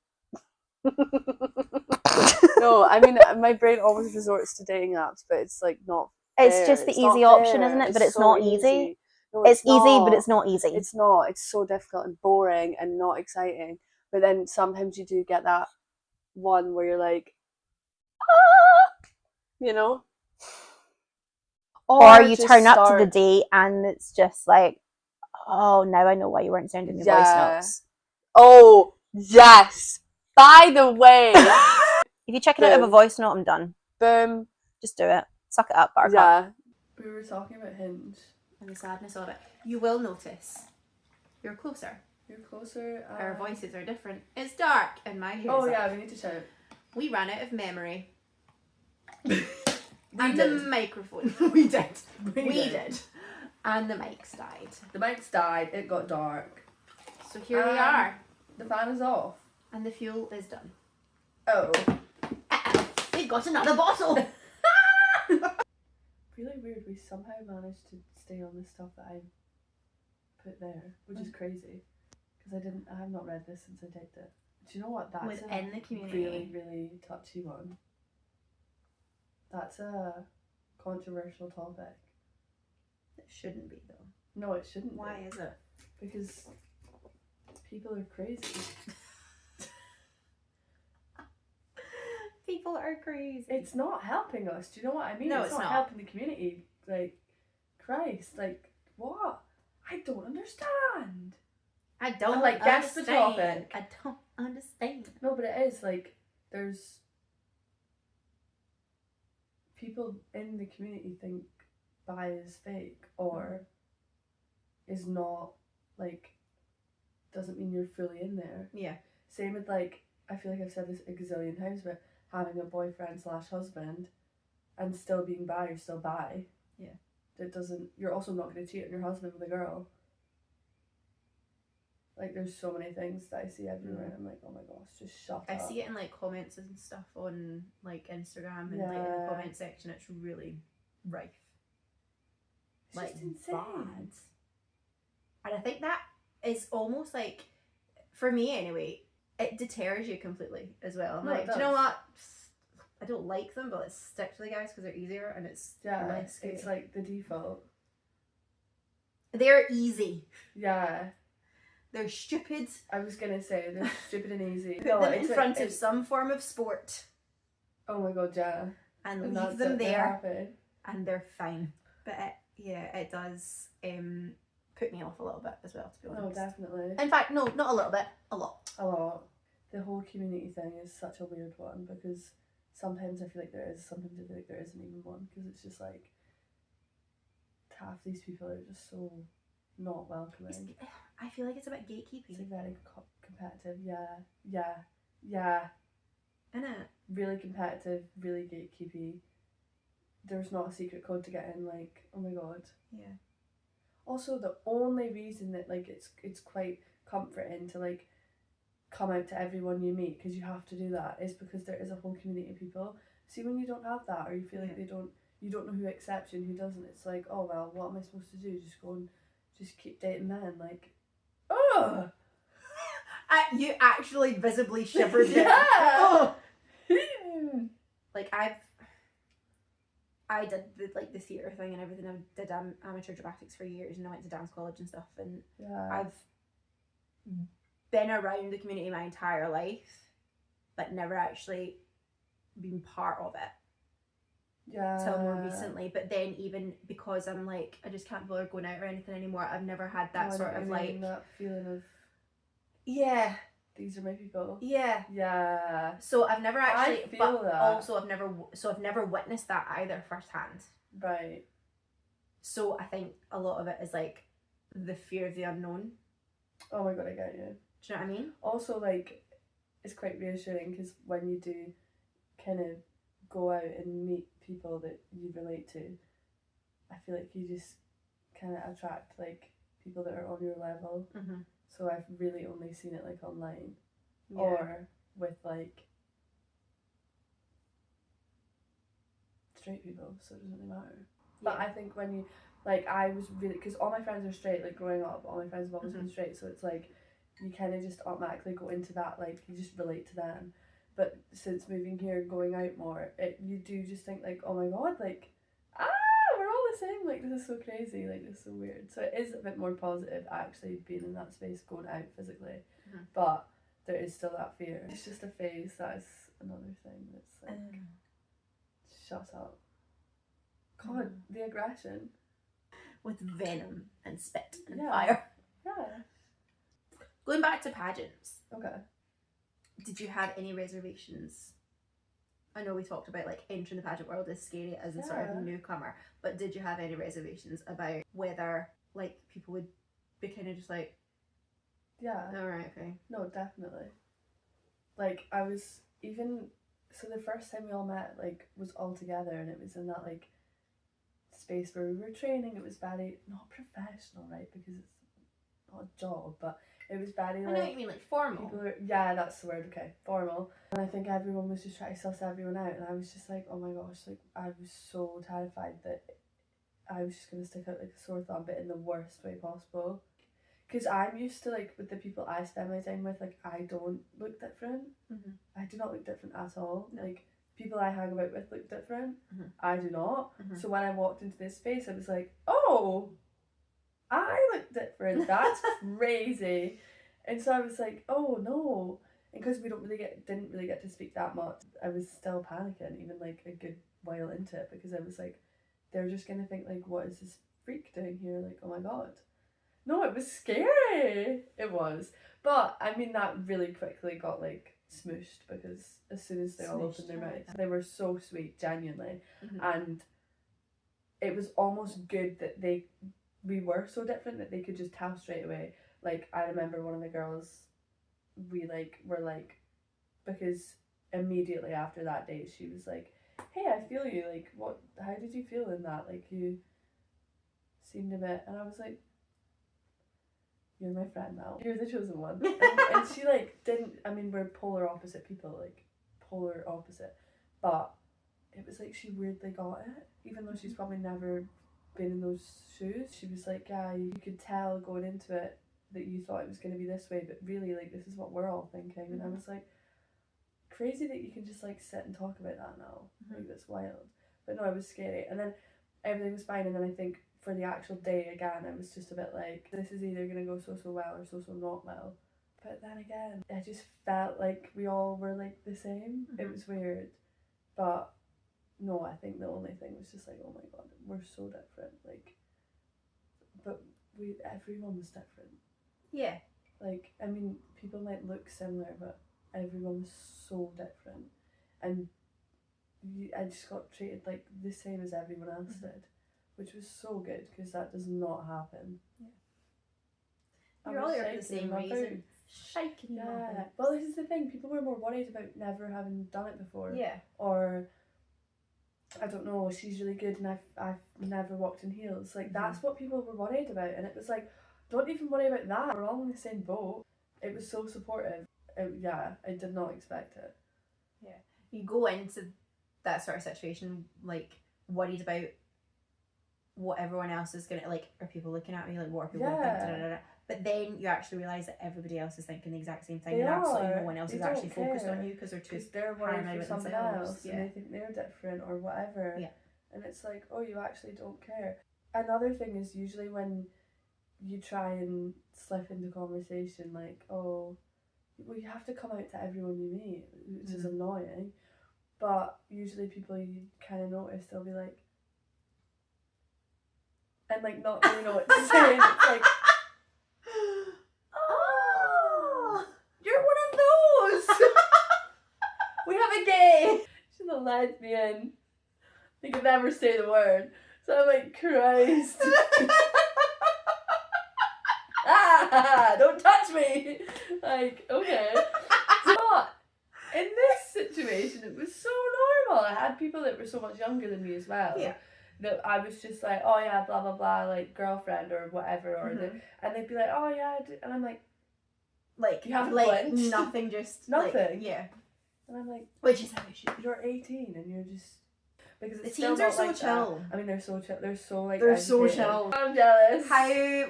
No, I mean, my brain always resorts to dating apps, but it's like not fair. it's just the easy option, isn't it? But it's not easy. No, It's easy, not. but it's not easy. It's not. It's so difficult and boring and not exciting. But then sometimes you do get that one where you're like, you know? Or you turn up to the date and it's just like, oh, now I know why you weren't sending me voice notes. Oh, yes. By the way. If you check it out of a voice note, I'm done. Boom. Just do it. Suck it up, buttercup. Yeah. We were talking about Hinge. And the sadness of it. You will notice. You're closer. You're closer. Our voices are different. It's dark and my hair's Oh, up. yeah, we need to shout. We ran out of memory. And the microphone. We did. We did. And the mics died. The mics died. It got dark. So here we are. The fan is off. And the fuel is done. Oh. We've got another bottle. Really weird. We somehow managed to stay on the stuff that I put there, which is crazy. Because I have not read this since I typed it. Do you know what? That's within the community. Really, really touchy one. That's a controversial topic. It shouldn't be though. No, it shouldn't. Why is it? Because people are crazy. People are crazy. It's not helping us. Do you know what I mean? No, it's not helping the community. Like, Christ, like, what? I don't understand. I don't and, like, guess the topic. I don't understand. No, but it is like there's people in the community think bi is fake or is not, like, doesn't mean you're fully in there. Yeah. Same with, like, I feel like I've said this a gazillion times, but having a boyfriend / husband and still being bi, you're still bi. Yeah. That doesn't, you're also not going to cheat on your husband with a girl. Like, there's so many things that I see everywhere and I'm like, oh my gosh, just shut up. I see it in, like, comments and stuff on, like, Instagram and, like, in the comment section. It's really rife. It's like, just insane. Bad. And I think that is almost, like, for me anyway, it deters you completely as well. I'm like, do you know what? I don't like them, but let's stick to the guys because they're easier and it's less scary. It's like the default. They're easy. Yeah. They're stupid. I was gonna say they're stupid and easy. Put them in front of some form of sport. Oh my god, yeah. And leave them there, and they're fine. But it does put me off a little bit as well, to be honest. No, definitely. In fact, no, not a little bit, a lot. A lot. The whole community thing is such a weird one because sometimes I feel like there is, sometimes I feel like there isn't even one because it's just like half these people are just so not welcoming. I feel like it's a bit gatekeeping. It's like very competitive, yeah. Innit? Really competitive, really gatekeepy. There's not a secret code to get in, like, oh my god. Yeah. Also, the only reason that, like, it's quite comforting to, like, come out to everyone you meet, because you have to do that, is because there is a whole community of people. See, when you don't have that, or you feel like you don't know who accepts you and who doesn't, it's like, oh well, what am I supposed to do? Just go and just keep dating men? Like, oh! You actually visibly shivered. Yeah! Oh. Like, I did the theatre thing and everything. I did amateur dramatics for years and I went to dance college and stuff, and I've been around the community my entire life but never actually been part of it till more recently. But then even because I'm like, I just can't bother going out or anything anymore, I've never had that sort of like that feeling of these are my people. Yeah. So I've never actually I feel that. Also I've never witnessed that either firsthand. Right. So I think a lot of it is like the fear of the unknown. Oh my god, I get you. Do you know what I mean? Also, like, it's quite reassuring because when you do kind of go out and meet people that you relate to, I feel like you just kind of attract like people that are on your level. Mm-hmm. So I've really only seen it like online or with like straight people, so it doesn't really matter. But I think when you, like, I was really, because all my friends are straight, like, growing up, all my friends have always been straight, so it's like, you kind of just automatically go into that, like, you just relate to them. But since moving here, going out more, you do just think, like, oh my god, like, we're all the same, like, this is so crazy, like, this is so weird. So it is a bit more positive, actually, being in that space, going out physically. But there is still that fear. It's just a phase, that's another thing that's like, shut up. God, the aggression. With venom and spit and fire. Yeah. Going back to pageants. Okay. Did you have any reservations? I know we talked about like entering the pageant world is scary as a sort of newcomer, but did you have any reservations about whether like people would be kind of just like, alright, okay. No, definitely. Like, I was even, so the first time we all met, like, was all together, and it was in that, like, space where we were training. It was very, not professional, right, because it's not a job, but it was very, like, I know what you mean, like formal. Yeah, that's the word, okay, formal. And I think everyone was just trying to suss everyone out, and I was just like, oh my gosh, like, I was so terrified that I was just going to stick out like a sore thumb, but in the worst way possible. Because I'm used to, like, with the people I spend my time with, like, I don't look different. I do not look different at all. No. Like, people I hang about with look different. I do not. So when I walked into this space, I was like, oh, I look different. That's crazy. And so I was like, oh no. And because we didn't really get to speak that much, I was still panicking, even like a good while into it, because I was like, they're just gonna think like, what is this freak doing here? Like, oh my god. No, it was scary. It was. But, I mean, that really quickly got, like, smooshed, because as soon as they all opened their mouths, they were so sweet, genuinely. And it was almost good that we were so different that they could just tell straight away. Like, I remember one of the girls, we, like, were, like, because immediately after that date, she was like, hey, I feel you, like, how did you feel in that? Like, you seemed a bit, and I was like, you're my friend now. You're the chosen one. And she, like, didn't, I mean, we're polar opposite people, like, polar opposite. But it was like she weirdly got it, even though she's probably never been in those shoes. She was like, yeah, you could tell going into it that you thought it was going to be this way, but really, like, this is what we're all thinking. And I was like, crazy that you can just, like, sit and talk about that now. Like, that's wild. But no, it was scary. And then everything was fine, and then I think for the actual day again, I was just a bit like, this is either going to go so well or so not well. But then again, I just felt like we all were like the same. It was weird. But no, I think the only thing was just like, oh my god, we're so different. Like, but everyone was different. Yeah. Like, I mean, people might look similar, but everyone was so different. And I just got treated like the same as everyone else did. Which was so good, because that does not happen. Yeah. You're all here for the same reason. Shaking. Yeah. Well, this is the thing. People were more worried about never having done it before. Yeah. Or, I don't know, she's really good and I've never walked in heels. Like, that's what people were worried about. And it was like, don't even worry about that. We're all in the same boat. It was so supportive. I did not expect it. Yeah. You go into that sort of situation, like, worried about what everyone else is gonna, like, are people looking at me, like, what are people gonna think, da, da, da. But then you actually realise that everybody else is thinking the exact same thing, and absolutely no one else is actually focused on you, because they're worried for someone else, yeah. And they think they're different or whatever. Yeah. And it's like, oh, you actually don't care. Another thing is usually when you try and slip into conversation, like, oh, well, you have to come out to everyone you meet, which is annoying. But usually people you kind of notice, they'll be like, and like not really know what to say. And it's like, oh, you're one of those. We have a gay. She's a lesbian. They could never say the word. So I'm like, Christ. Don't touch me. Like, okay. But in this situation, it was so normal. I had people that were so much younger than me as well. Yeah. That I was just like, oh yeah, blah blah blah, like girlfriend or whatever, or and they'd be like, oh yeah, and I'm like you haven't flinched. Nothing, just nothing. Like, yeah. And I'm like, which is how it should be. You're 18 and you're just. because The it's still teens are not so like that. chill. I mean, they're so chill. They're so like They're so educated. chill. I'm jealous.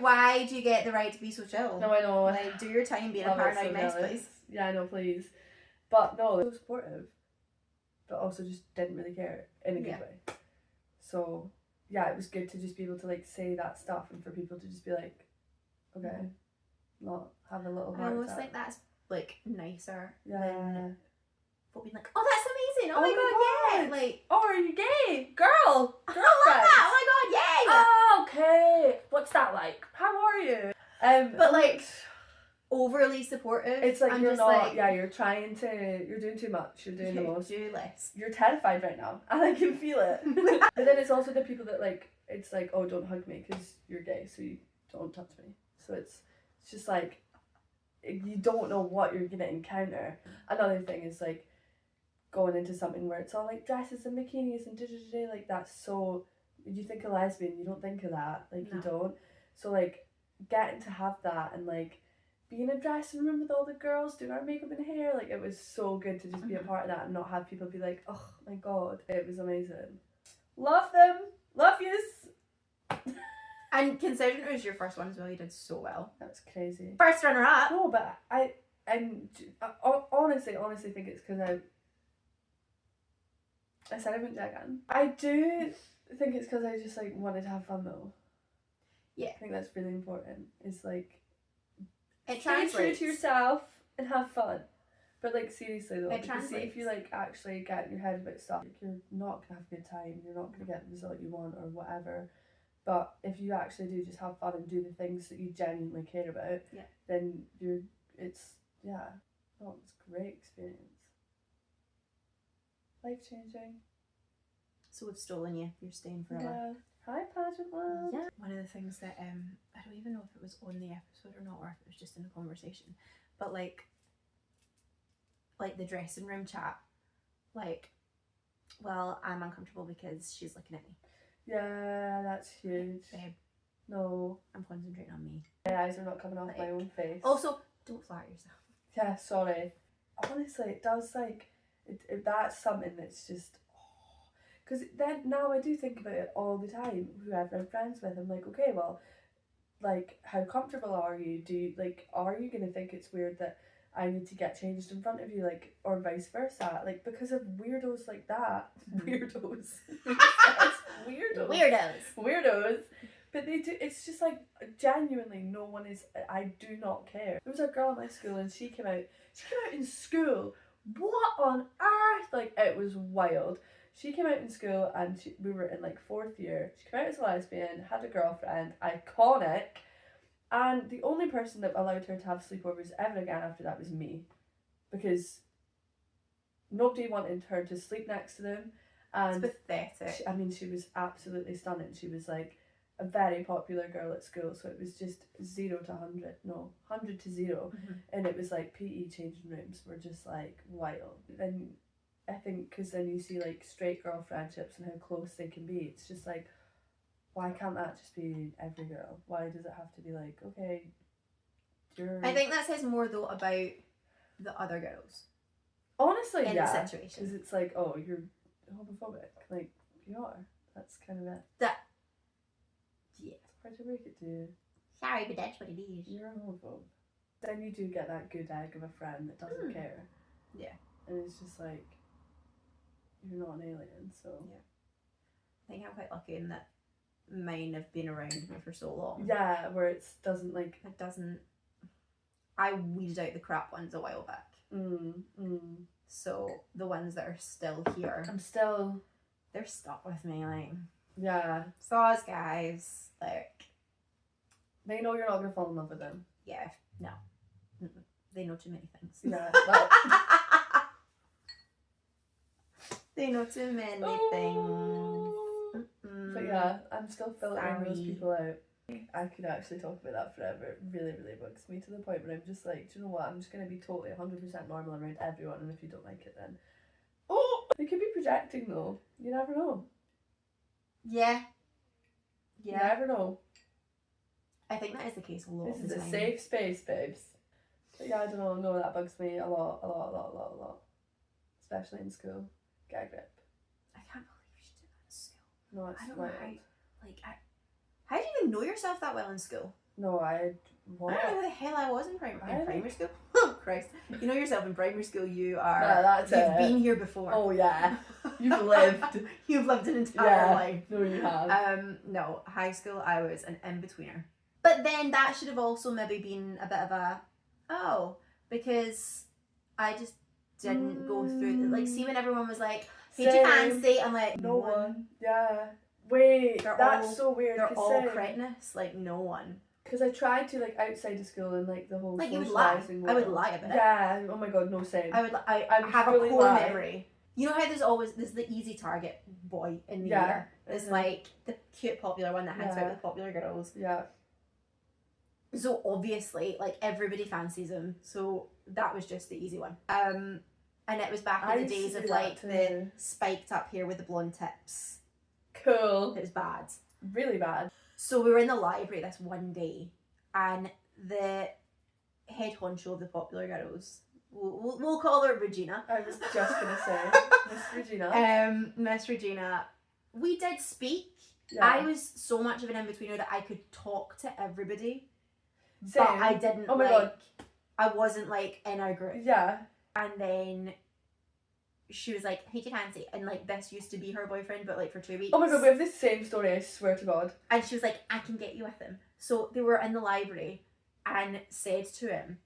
Why do you get the right to be so chill? No, I know. Like, do your time being a Love it, paranoid so mess, jealous. please. Yeah, I know, please. But no, they're so supportive, but also just didn't really care in a good way. So yeah, it was good to just be able to like say that stuff and for people to just be like, okay, not have a little I heart almost attack. think that's like nicer Yeah. than folk being like, oh, that's amazing. Oh, Oh my my god, yeah. Like, Oh, are you gay? Girl! I love that. Oh my god, yeah. Oh, okay. What's that like? How are you? But like overly supportive. it's like I'm you're just not. like, Yeah, you're doing too much. You're doing the most. do less. You're terrified right now, and I can feel it. But then it's also the people that like. It's like, oh, don't hug me because you're gay, so you don't touch me. So it's just like you don't know what you're gonna encounter. Another thing is like going into something where it's all like dresses and bikinis and like that's so. You think a lesbian, you don't think of that. Like, No. you don't. So like getting to have that and like be in a dressing room with all the girls doing our makeup and hair, like it was so good to just be a part of that and not have people be like, oh my god, it was amazing. Love them, love yous. And considering it was your first one as well, you did so well. That's crazy. First runner up. No, but I honestly think it's because I said I wouldn't do it again. I do think it's because I just like wanted to have fun though. Yeah. I think that's really important. It's like It stay true translates. to yourself and have fun. But like seriously though, It because see, if you translates. like actually get in your head about stuff, like, you're not gonna have a good time. You're not gonna get the result you want or whatever. But if you actually do just have fun and do the things that you genuinely care about, then it's a great experience. Life changing. So we've stolen you. You're staying forever. Yeah. Hi, pageant world. Yeah. One of the things that I don't even know if it was on the episode or not, or if it was just in the conversation, but like the dressing room chat, like, well, I'm uncomfortable because she's looking at me. Yeah, that's huge. Babe, no, I'm concentrating on me. My eyes are not coming off my own face. Also, don't flatter yourself. Yeah, sorry. Honestly, it does like it that's something that's just. Because then now I do think about it all the time. Whoever I'm friends with, I'm like, okay, well, like, how comfortable are you? Are you gonna think it's weird that I need to get changed in front of you, like, or vice versa? Like, because of weirdos like that. Weirdos. Weirdos. But they do. It's just like genuinely, no one is. I do not care. There was a girl in my school, and she came out. She came out in school. What on earth? Like, it was wild. She came out in school and we were in like 4th year. She came out as a lesbian, had a girlfriend, iconic. And the only person that allowed her to have sleepovers ever again after that was me. Because nobody wanted her to sleep next to them. And it's pathetic. She was absolutely stunning. She was like a very popular girl at school. So it was just 0 to 100. No, 100 to 0. Mm-hmm. And it was like PE changing rooms were just like wild. And I think because then you see like straight girl friendships and how close they can be. It's just like, why can't that just be every girl? Why does it have to be like, okay, I think that says more though about the other girls. Honestly, in yeah. the situation. Because it's like, oh, you're homophobic. Like, you are. That's kind of it. Yeah. Hard to break it to you. Sorry, but that's what it is. You're a homophobe. Then you do get that good egg of a friend that doesn't care. Yeah. And it's just like, you're not an alien, so. Yeah. I think I'm quite lucky in that mine have been around me for so long. Yeah, where it doesn't like. It doesn't. I weeded out the crap ones a while back. So the ones that are still here. They're stuck with me, like. Yeah. Saws, guys. Like. They know you're not gonna fall in love with them. Yeah. No. They know too many things. Yeah. Well. They know too many things. But yeah, I'm still filtering those people out. I could actually talk about that forever. It really, really bugs me to the point where I'm just like, do you know what? I'm just going to be totally 100% normal around everyone, and if you don't like it, then. Oh! They could be projecting though. You never know. Yeah. You never know. I think that is the case a lot of the time. This is a safe space, babes. But yeah, I don't know. No, that bugs me a lot. Especially in school. Get a grip. I can't believe she did No, it's I don't know wild. how did you even know yourself that well in school? No, I don't know who the hell I was in primary school. Oh Christ! You know yourself in primary school. You are. Yeah, that's you've it. been here before. Oh yeah, you've lived. You've lived an entire life. No, you have. No, high school I was an in-betweener. But then that should have also maybe been a bit of a because I just didn't go through like see when everyone was like, "Who do you fancy?" I'm like, no one. Yeah. Wait, that's so weird. They're all cretinous. Like no one. Because I tried to like outside of school and like the whole like you would lie. I would lie about it. Yeah. Oh my god, no same. I would. I have a core memory. You know how there's the easy target boy in the year. There's like the cute popular one that hangs out with popular girls. Yeah. So obviously, like everybody fancies him. So that was just the easy one. And it was back in the days of like the spiked up hair with the blonde tips. Cool. It was bad. Really bad. So we were in the library this one day, and the head honcho of the popular girls, we'll call her Regina. I was just gonna say Miss Regina. Miss Regina. We did speak. Yeah. I was so much of an in-betweener that I could talk to everybody. Same. But I didn't Oh my god. I wasn't like in our group. Yeah. And then she was like, "Who do you fancy?" And like this used to be her boyfriend, but like for 2 weeks. Oh my god, we have this same story, I swear to god. And she was like, "I can get you with him." So they were in the library and said to him,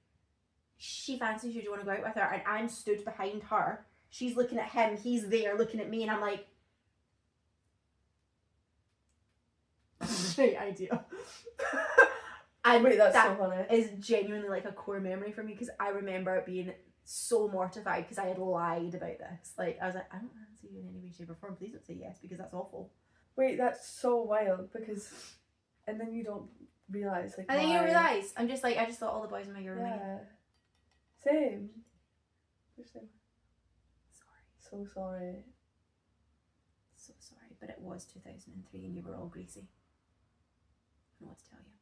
"She fancies you, do you want to go out with her?" And I'm stood behind her. She's looking at him, he's there looking at me, and I'm like, great idea. And wait, that's that so funny. is genuinely like a core memory for me because I remember being so mortified because I had lied about this. Like I was like, "I don't fancy you in any way, shape, or form. Please don't say yes because that's awful." Wait, that's so wild because, and then you don't realise like. And then you don't realise. I'm just like I just thought all the boys in my year were me. Yeah. Same. Sorry. So sorry. So sorry, but it was 2003 and you were all greasy. I don't know what to tell you.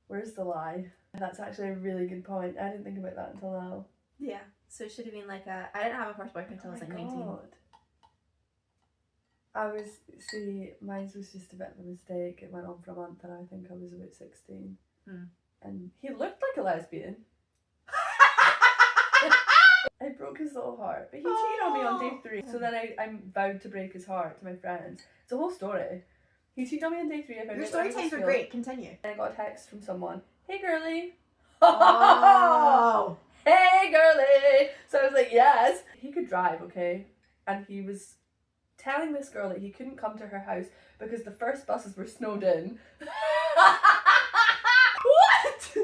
Where's the lie? That's actually a really good point. I didn't think about that until now. Yeah. So it should have been like I didn't have a first boyfriend until I was like 19. Mine was just a bit of a mistake. It went on for a month and I think I was about 16. And he looked like a lesbian. I broke his little heart. But he cheated on me on day 3. So then I vowed to break his heart to my friends. It's a whole story. He cheated on me on day 3. Your story times were great. Continue. And I got a text from someone. "Hey girly." Oh. "Hey girly." So I was like, yes. He could drive, okay? And he was telling this girl that he couldn't come to her house because the first buses were snowed in. What? What do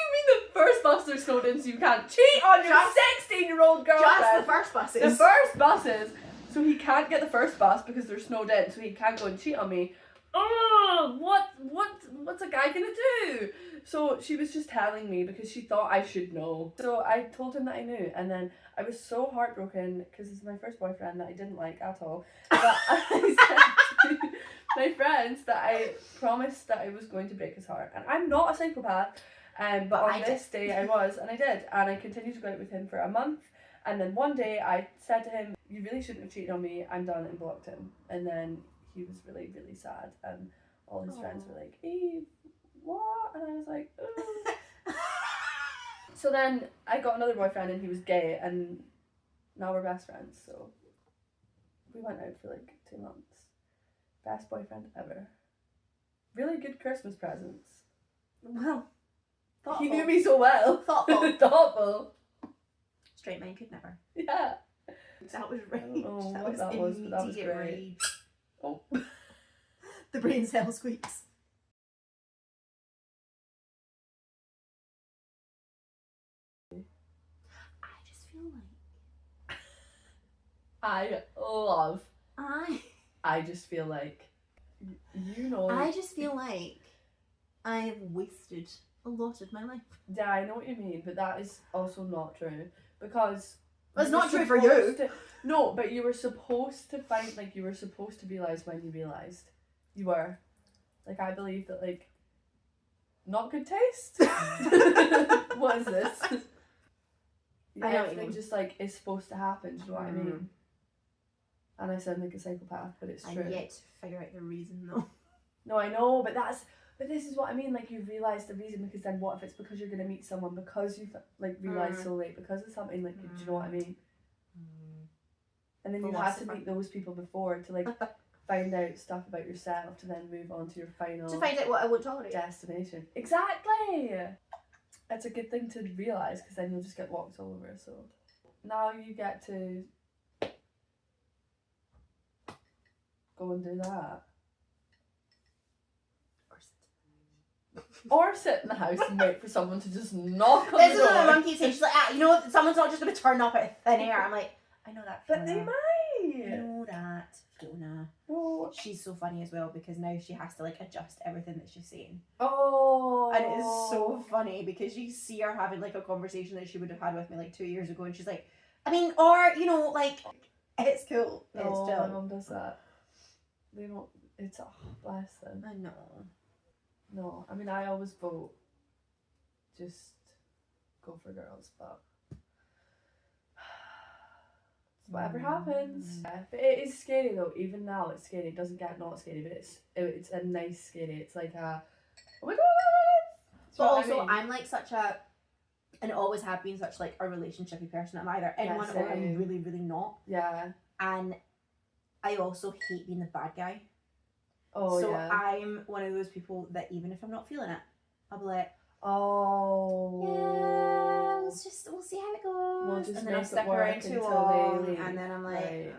you mean the first buses are snowed in so you can't cheat on your 16-year-old girlfriend? Just the first buses. The first buses. So he can't get the first bus because they're snowed in, so he can't go and cheat on me. Oh, what's a guy gonna do? So she was just telling me because she thought I should know. So I told him that I knew, and then I was so heartbroken because he's my first boyfriend that I didn't like at all. But I said to my friends that I promised that I was going to break his heart, and I'm not a psychopath. But on this day I was, and I did, and I continued to go out with him for a month. And then one day I said to him, "You really shouldn't have cheated on me, I'm done," and blocked him. And then he was really, really sad. And all his friends were like, "Eve, what?" And I was like, "Oh." So then I got another boyfriend and he was gay and now we're best friends. So we went out for like 2 months. Best boyfriend ever. Really good Christmas presents. Well, thoughtful. He knew me so well. Thoughtful. Thoughtful. Straight man could never. Yeah. That was rage. I don't know that what was that was, but that was immediate great. rage. Oh. The brain cell squeaks. I just feel like I just feel like you know. I just feel like I've wasted a lot of my life. Yeah, I know what you mean, but that is also not true because. Well, it's not true for you. No, but you were supposed to find, like, you were supposed to realise when you realised. You were. Like, I believe that, like, not good taste? What is this? I know what you mean. Just, like, is supposed to happen, do you know what I mean? And I sound like a psychopath, but it's true. I'm yet to figure out the reason though. No, I know, but this is what I mean. Like, you realise the reason, because then what if it's because you're gonna meet someone because you've like realised so late because of something, like, do you know what I mean? And then you had to meet those people before to like find out stuff about yourself to then move on to your final, to find out what I won't tolerate. destination. Exactly. It's a good thing to realise, because then you'll just get walked all over. So now you get to go and do that. Or sit in the house and wait for someone to just knock on This the is door. what my mum keeps saying. She's like, you know, someone's not just going to turn up out of thin air. I'm like, I know that. But they Fiona. might. I know that, Fiona. Oh. She's so funny as well, because now she has to like adjust everything that she's saying. Oh. And it is so funny because you see her having like a conversation that she would have had with me like 2 years ago, and she's like, I mean, or, you know, like, it's cool. It's Oh, chill. my mum does that. They don't. It's bless them. I know. No, I mean, I always vote just go for girls, but whatever happens. Yeah, but it is scary though. Even now, it's scary. It doesn't get not scary, but it's a nice scary. It's like a, oh my god. But also, I'm like such a, and always have been such like a relationshipy person. I'm either in one or I'm really, really not. Yeah. And I also hate being the bad guy. Oh, so yeah. I'm one of those people that even if I'm not feeling it, I'll be like, oh, yeah, we'll see how it goes. We'll just and then I'll make it stick work around too until long, they leave. and then I'm like, Right.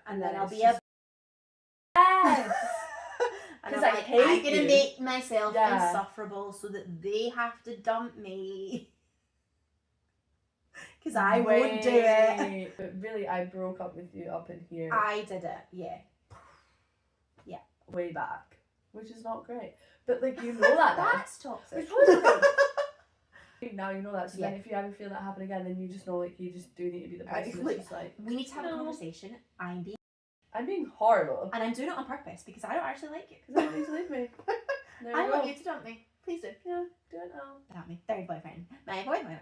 and then I'll be just... yes. And I'm I like, hate I'm gonna you. make myself Yeah. insufferable so that they have to dump me. Because I won't do it. But really, I broke up with you up in here. I did it, yeah. Yeah. Way back. Which is not great. But like, you know that now. That's toxic. Now you know that. So then if you ever feel that happen again, then you just know, like, you just do need to be the person that's just like, we need to have a conversation. I'm being horrible. And I'm doing it on purpose because I don't actually like you. Because I want you to leave me. I want you to dump me. Please do. Yeah, do it now. Dump me. Third boyfriend. My boyfriend.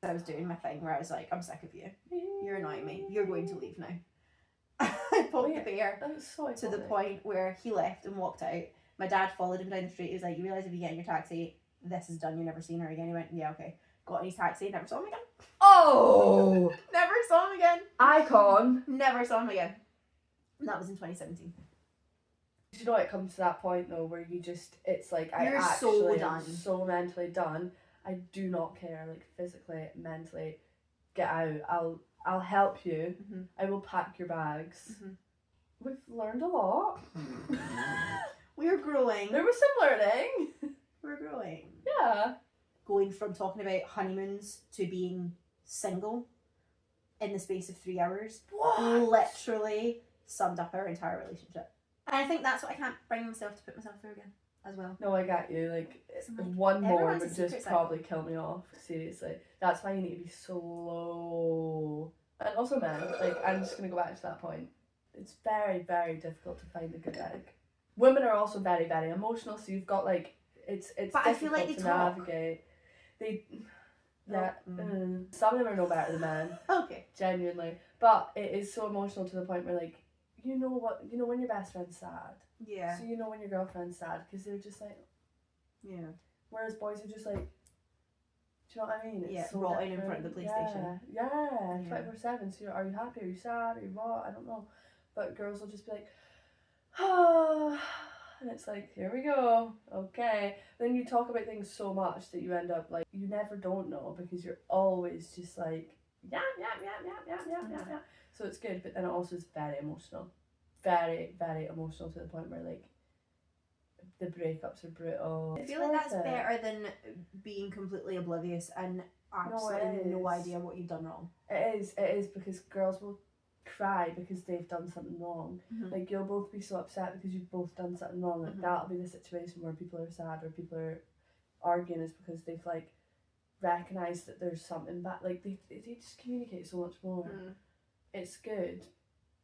I was doing my thing where I was like, I'm sick of you. You're annoying me. You're going to leave now. I poked the bear so to the point where he left and walked out. My dad followed him down the street. He was like, you realise if you get in your taxi, this is done. You're never seeing her again. He went, yeah, okay. Got in his taxi. Never saw him again. Oh! Never saw him again. Icon. Never saw him again. And that was in 2017. You know, it comes to that point though where you just, it's like, You're I so actually done. am so mentally done. I do not care, like, physically, mentally. Get out. I'll help you. Mm-hmm. I will pack your bags. Mm-hmm. We've learned a lot. We're growing. There was some learning. We're growing. Yeah. Going from talking about honeymoons to being single in the space of 3 hours. What? Literally summed up our entire relationship. And I think that's what I can't bring myself to put myself through again as well. No, I got you. Like, Like, one more everyone's a would secret just cycle. probably kill me off. Seriously. That's why you need to be slow. And also, men, like, I'm just going to go back to that point. It's very, very difficult to find a good egg. Women are also very, very emotional, so you've got, like, it's But difficult I feel like they to talk. navigate. Some of them are no better than men, Okay. genuinely. But it is so emotional to the point where, like, you know when your best friend's sad. Yeah. So you know when your girlfriend's sad, because they're just like, Yeah. whereas boys are just like, do you know what I mean? It's Yeah, so rotting in different. front of the PlayStation. Yeah, Yeah. 24/7. So are you happy? Are you sad? Are you what? I don't know. But girls will just be like, oh, and it's like, here we go. Okay. Then you talk about things so much that you end up like, you never don't know because you're always just like, yeah. So it's good, but then it also is very emotional. Very, very emotional to the point where, like, the breakups are brutal. I feel like that's better than being completely oblivious and absolutely no idea what you've done wrong. It is because girls will cry because they've done something wrong. Mm-hmm. Like, you'll both be so upset because you've both done something wrong. Like, that'll be the situation where people are sad or people are arguing, is because they've, like, recognised that there's something bad. Like, they just communicate so much more. It's good.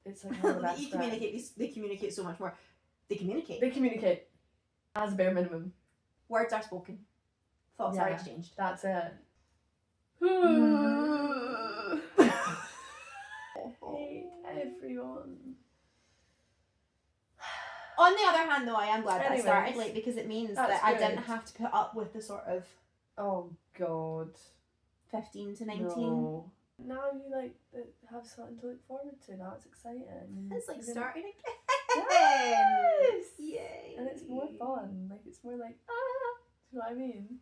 It's like having a best friend. They communicate so much more. They communicate. They communicate as a bare minimum. Words are spoken. Thoughts are exchanged. That's it. Hate every what you want. On the other hand, though, I am glad that I Anyways, started late because it means that that's I good. didn't have to put up with the sort of Oh God. 15 to 19. No. Now you like have something to look forward to. Now it's exciting. It's like You're starting again. Yes! Yay! And it's more fun. Like it's more like do you know what I mean?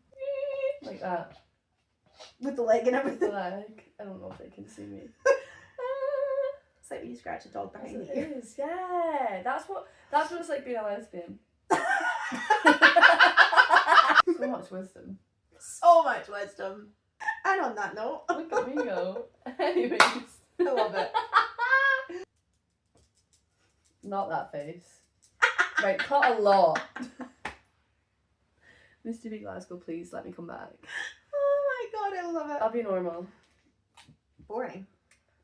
Like that. With the leg and everything. Like I don't know if they can see me. It's like when you scratch a dog behind the It ear. is, yeah. That's what it's like being a lesbian. So much wisdom. So much wisdom. And on that note, Look at me go. Anyways. I love it. Not that face. Right, cut a lot. Mr. B Glasgow, please let me come back. Oh my god, I love it. I'll be normal. Boring.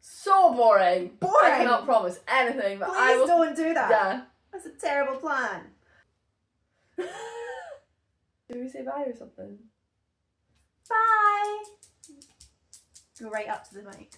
So boring. Boring. I cannot promise anything, but Please I will. don't do that. Yeah. That's a terrible plan. Do we say bye or something? Bye. Go right up to the mic.